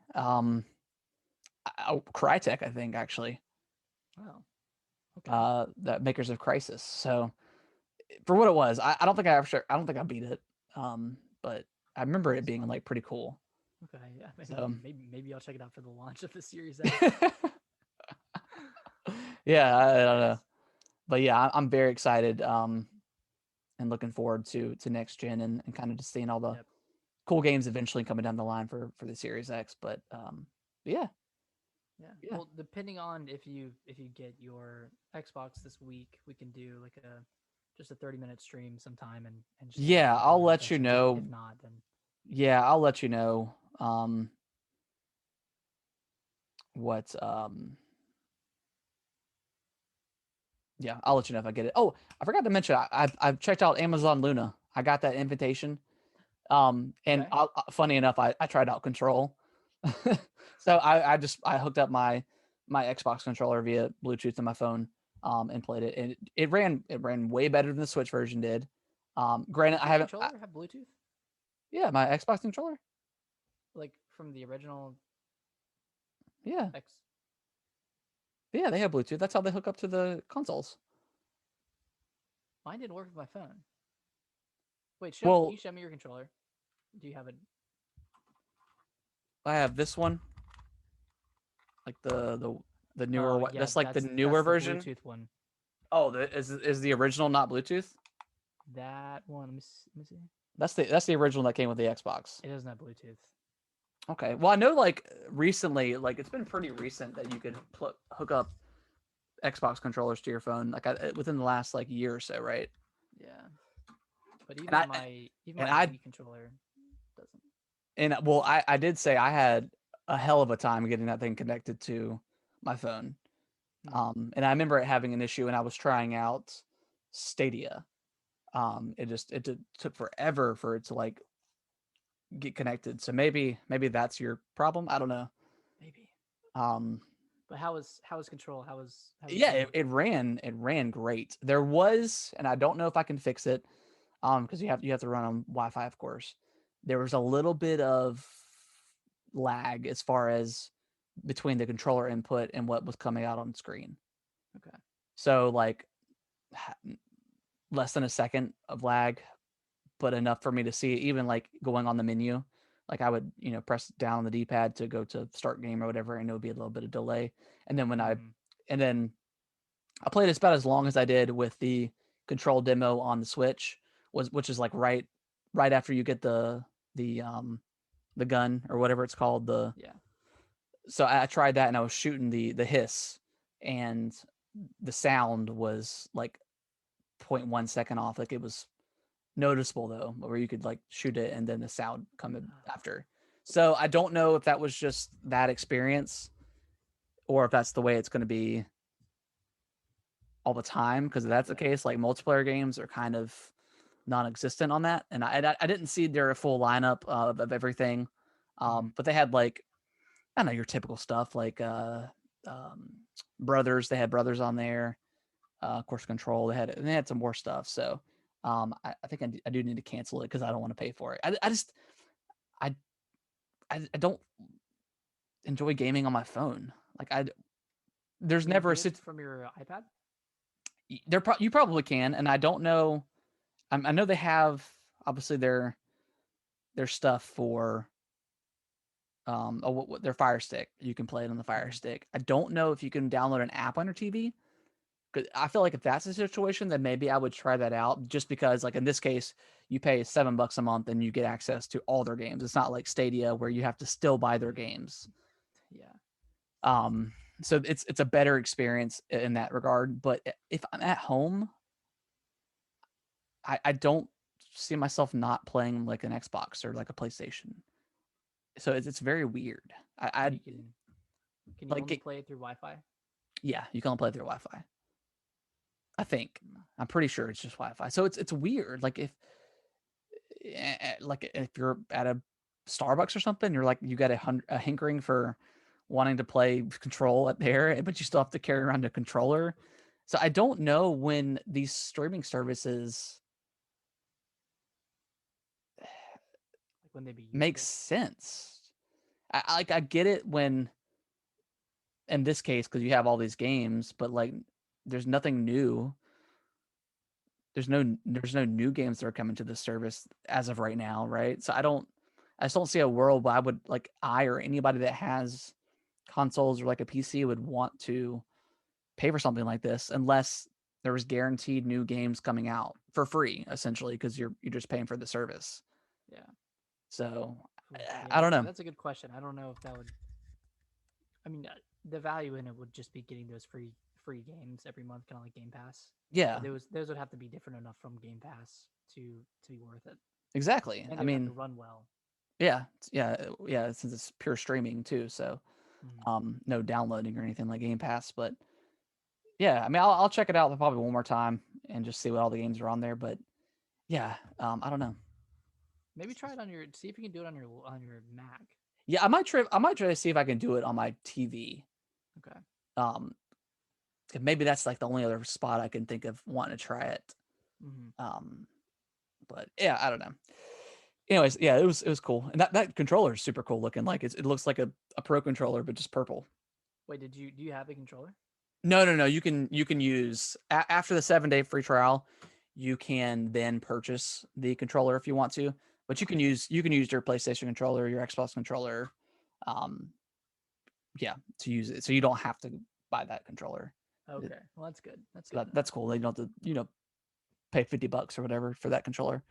Crytek, I think actually. Oh, okay. That makers of Crisis. So for what it was, I don't think I don't think I beat it. But I remember it That's being fun. like pretty cool. Okay, yeah. So Maybe I'll check it out for the launch of the Series X. yeah, That'd be I don't know, hilarious. but yeah, I'm very excited. And looking forward to next gen and kind of just seeing all the Yep. cool games eventually coming down the line for the Series X. But yeah, Yeah. yeah, Well, depending on if you get your Xbox this week, we can do like a just a 30-minute stream sometime and just kind of yeah. talk about I'll our let you impressions. If know. not, then Yeah, I'll let you know. What Yeah, I'll let you know if I get it. Oh, I forgot to mention I've checked out Amazon Luna. I got that invitation. And okay. funny enough, I tried out Control. So I hooked up my Xbox controller via Bluetooth to my phone, and played it, and it ran way better than the Switch version did. Granted, Does I your haven't. controller have Bluetooth? Yeah, my Xbox controller. Like from the original Yeah, X? yeah, they have Bluetooth. That's how they hook up to the consoles. Mine didn't work with my phone. Wait, Well, you show me your controller. Do you have a? I have this one, like the newer Oh one. yeah, That's like the that's newer the version. Bluetooth one. Oh, is the original not Bluetooth? That one. Let me see. That's the original that came with the Xbox. It doesn't have Bluetooth. Okay. Well, I know like recently, like it's been pretty recent that you could hook up Xbox controllers to your phone, like within the last like year or so, right? Yeah, but And I even and my I Wii controller doesn't. and well, I did say I had a hell of a time getting that thing connected to my phone. Hmm. And I remember it having an issue, and I was trying out Stadia. It took forever for it to like get connected. So maybe that's your problem. I don't know. Maybe. Um, But how was control? How was yeah, gaming? it ran great. There was, and I don't know if I can fix it, because you have to run on Wi-Fi, of course. There was a little bit of lag as far as between the controller input and what was coming out on screen. Okay. So like less than a second of lag, but enough for me to see it, even like going on the menu. Like I would, press down on the D-pad to go to start game or whatever, and it would be a little bit of delay. And then and then I played about as long as I did with the control demo on the Switch, which is like right after you get the gun or whatever it's called. Yeah. So I tried that and I was shooting the hiss, and the sound was like 0.1 second off. Like it was noticeable though, where you could like shoot it and then the sound come after. So I don't know if that was just that experience or if that's the way it's going to be all the time. Because if that's the Yeah. case, like multiplayer games are kind of non-existent on that. And I didn't see their full lineup of everything, but they had like, I don't know, your typical stuff like um, Brothers. They had Brothers on there. Of course, Control. They had some more stuff. So I think I do need to cancel it because I don't want to pay for it. I I don't enjoy gaming on my phone. Like there's Can you never do it from your iPad? you probably can, and I don't know. I know they have obviously their stuff for their Fire Stick. You can play it on the Fire Stick. I don't know if you can download an app on your TV. Because I feel like if that's the situation, then maybe I would try that out. Just because, like in this case, you pay $7 a month and you get access to all their games. It's not like Stadia where you have to still buy their games. Yeah. Um, so it's a better experience in that regard. But if I'm at home, I don't see myself not playing like an Xbox or like a PlayStation. So it's very weird. And can you only like play it through Wi-Fi? yeah, you can only play through Wi-Fi. I think I'm pretty sure it's just Wi-Fi. So it's weird. Like if you're at a Starbucks or something, you're like you got a hankering for wanting to play Control at there, but you still have to carry around a controller. So I don't know when these streaming services Like when they be make useful? sense. I get it when in this case because you have all these games, but like there's nothing new. There's no new games that are coming to the service as of right now, right? So I just don't see a world where I would like I or anybody that has consoles or like a PC would want to pay for something like this unless there was guaranteed new games coming out for free, essentially, because you're just paying for the service. Yeah. So Yeah, I don't know. that's a good question. I don't know if that would. I mean, the value in it would just be getting those free games every month, kind of like Game Pass. Yeah, But those would have to be different enough from Game Pass to be worth it, exactly. and I they would have to mean, run well. yeah, since it's pure streaming too, so Mm. no downloading or anything like Game Pass, but yeah, I mean, I'll check it out probably one more time and just see what all the games are on there. But yeah, I don't know. Maybe try it on your. See if you can do it on your Mac. Yeah, I might try to see if I can do it on my TV. Okay. Um, maybe that's like the only other spot I can think of wanting to try it. Mm-hmm. Um, but yeah, I don't know. Anyways, yeah, it was cool, and that controller is super cool looking. Like it looks like a pro controller, but just purple. Wait, do you have the controller? No. You can use after the 7-day free trial, you can then purchase the controller if you want to. But Okay. you can use your PlayStation controller, your Xbox controller, um, yeah, to use it. So you don't have to buy that controller. Okay. Well, that's good. That's So good to know. that's cool. They don't have to pay $50 or whatever for that controller.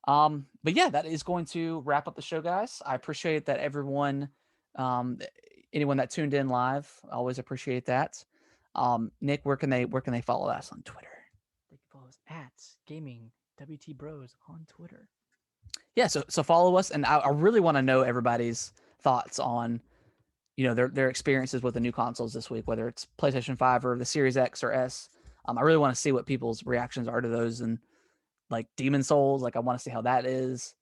But yeah, that is going to wrap up the show, guys. I appreciate that everyone, um, anyone that tuned in live, I always appreciate that. Nick, where can they follow us on Twitter? They can follow us at Gaming WT Bros on Twitter. Yeah, so follow us, and I really want to know everybody's thoughts on their experiences with the new consoles this week, whether it's PlayStation 5 or the Series X or S. I really want to see what people's reactions are to those, and like Demon Souls, like I want to see how that is.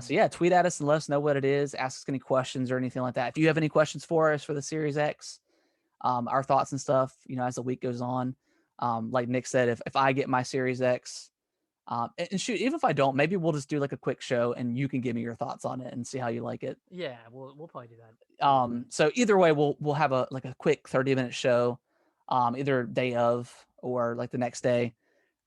So yeah, tweet at us and let us know what it is. Ask us any questions or anything like that. If you have any questions for us for the Series X, our thoughts and stuff, as the week goes on. Like Nick said, if I get my Series X, and shoot, even if I don't, maybe we'll just do like a quick show and you can give me your thoughts on it and see how you like it. Yeah, we'll probably do that. So either way, we'll have a quick 30-minute show, either day of or like the next day,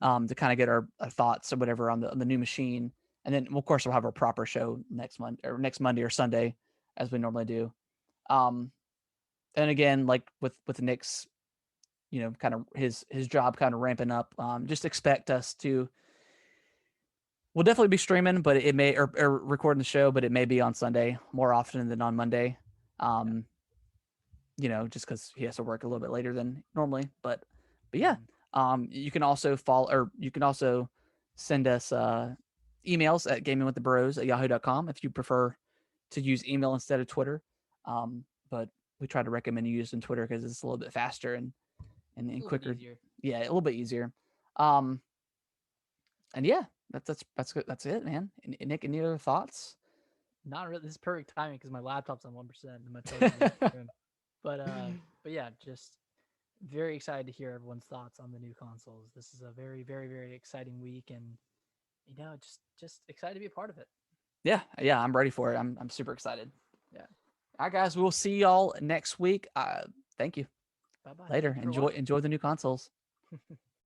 to kind of get our thoughts or whatever on the new machine. And then of course we'll have our proper show next Monday or Sunday as we normally do. And again, like with Nick's, kind of his job kind of ramping up, just expect us to. We'll definitely be streaming, but it may or recording the show, but it may be on Sunday more often than on Monday. Just because he has to work a little bit later than normally. But yeah, you can also send us emails at gamingwiththebros@yahoo.com if you prefer to use email instead of Twitter. But we try to recommend you using Twitter because it's a little bit faster and quicker. Yeah, a little bit easier. And yeah, that's good. That's it, man. Nick, any other thoughts? Not really. This is perfect timing because my laptop's on 1% and my television's room. But yeah, just very excited to hear everyone's thoughts on the new consoles. This is a very, very, very exciting week, and just excited to be a part of it. Yeah, I'm ready for it. I'm super excited. Yeah. All right, guys, we'll see y'all next week. Thank you. Bye bye. Later. Enjoy the new consoles.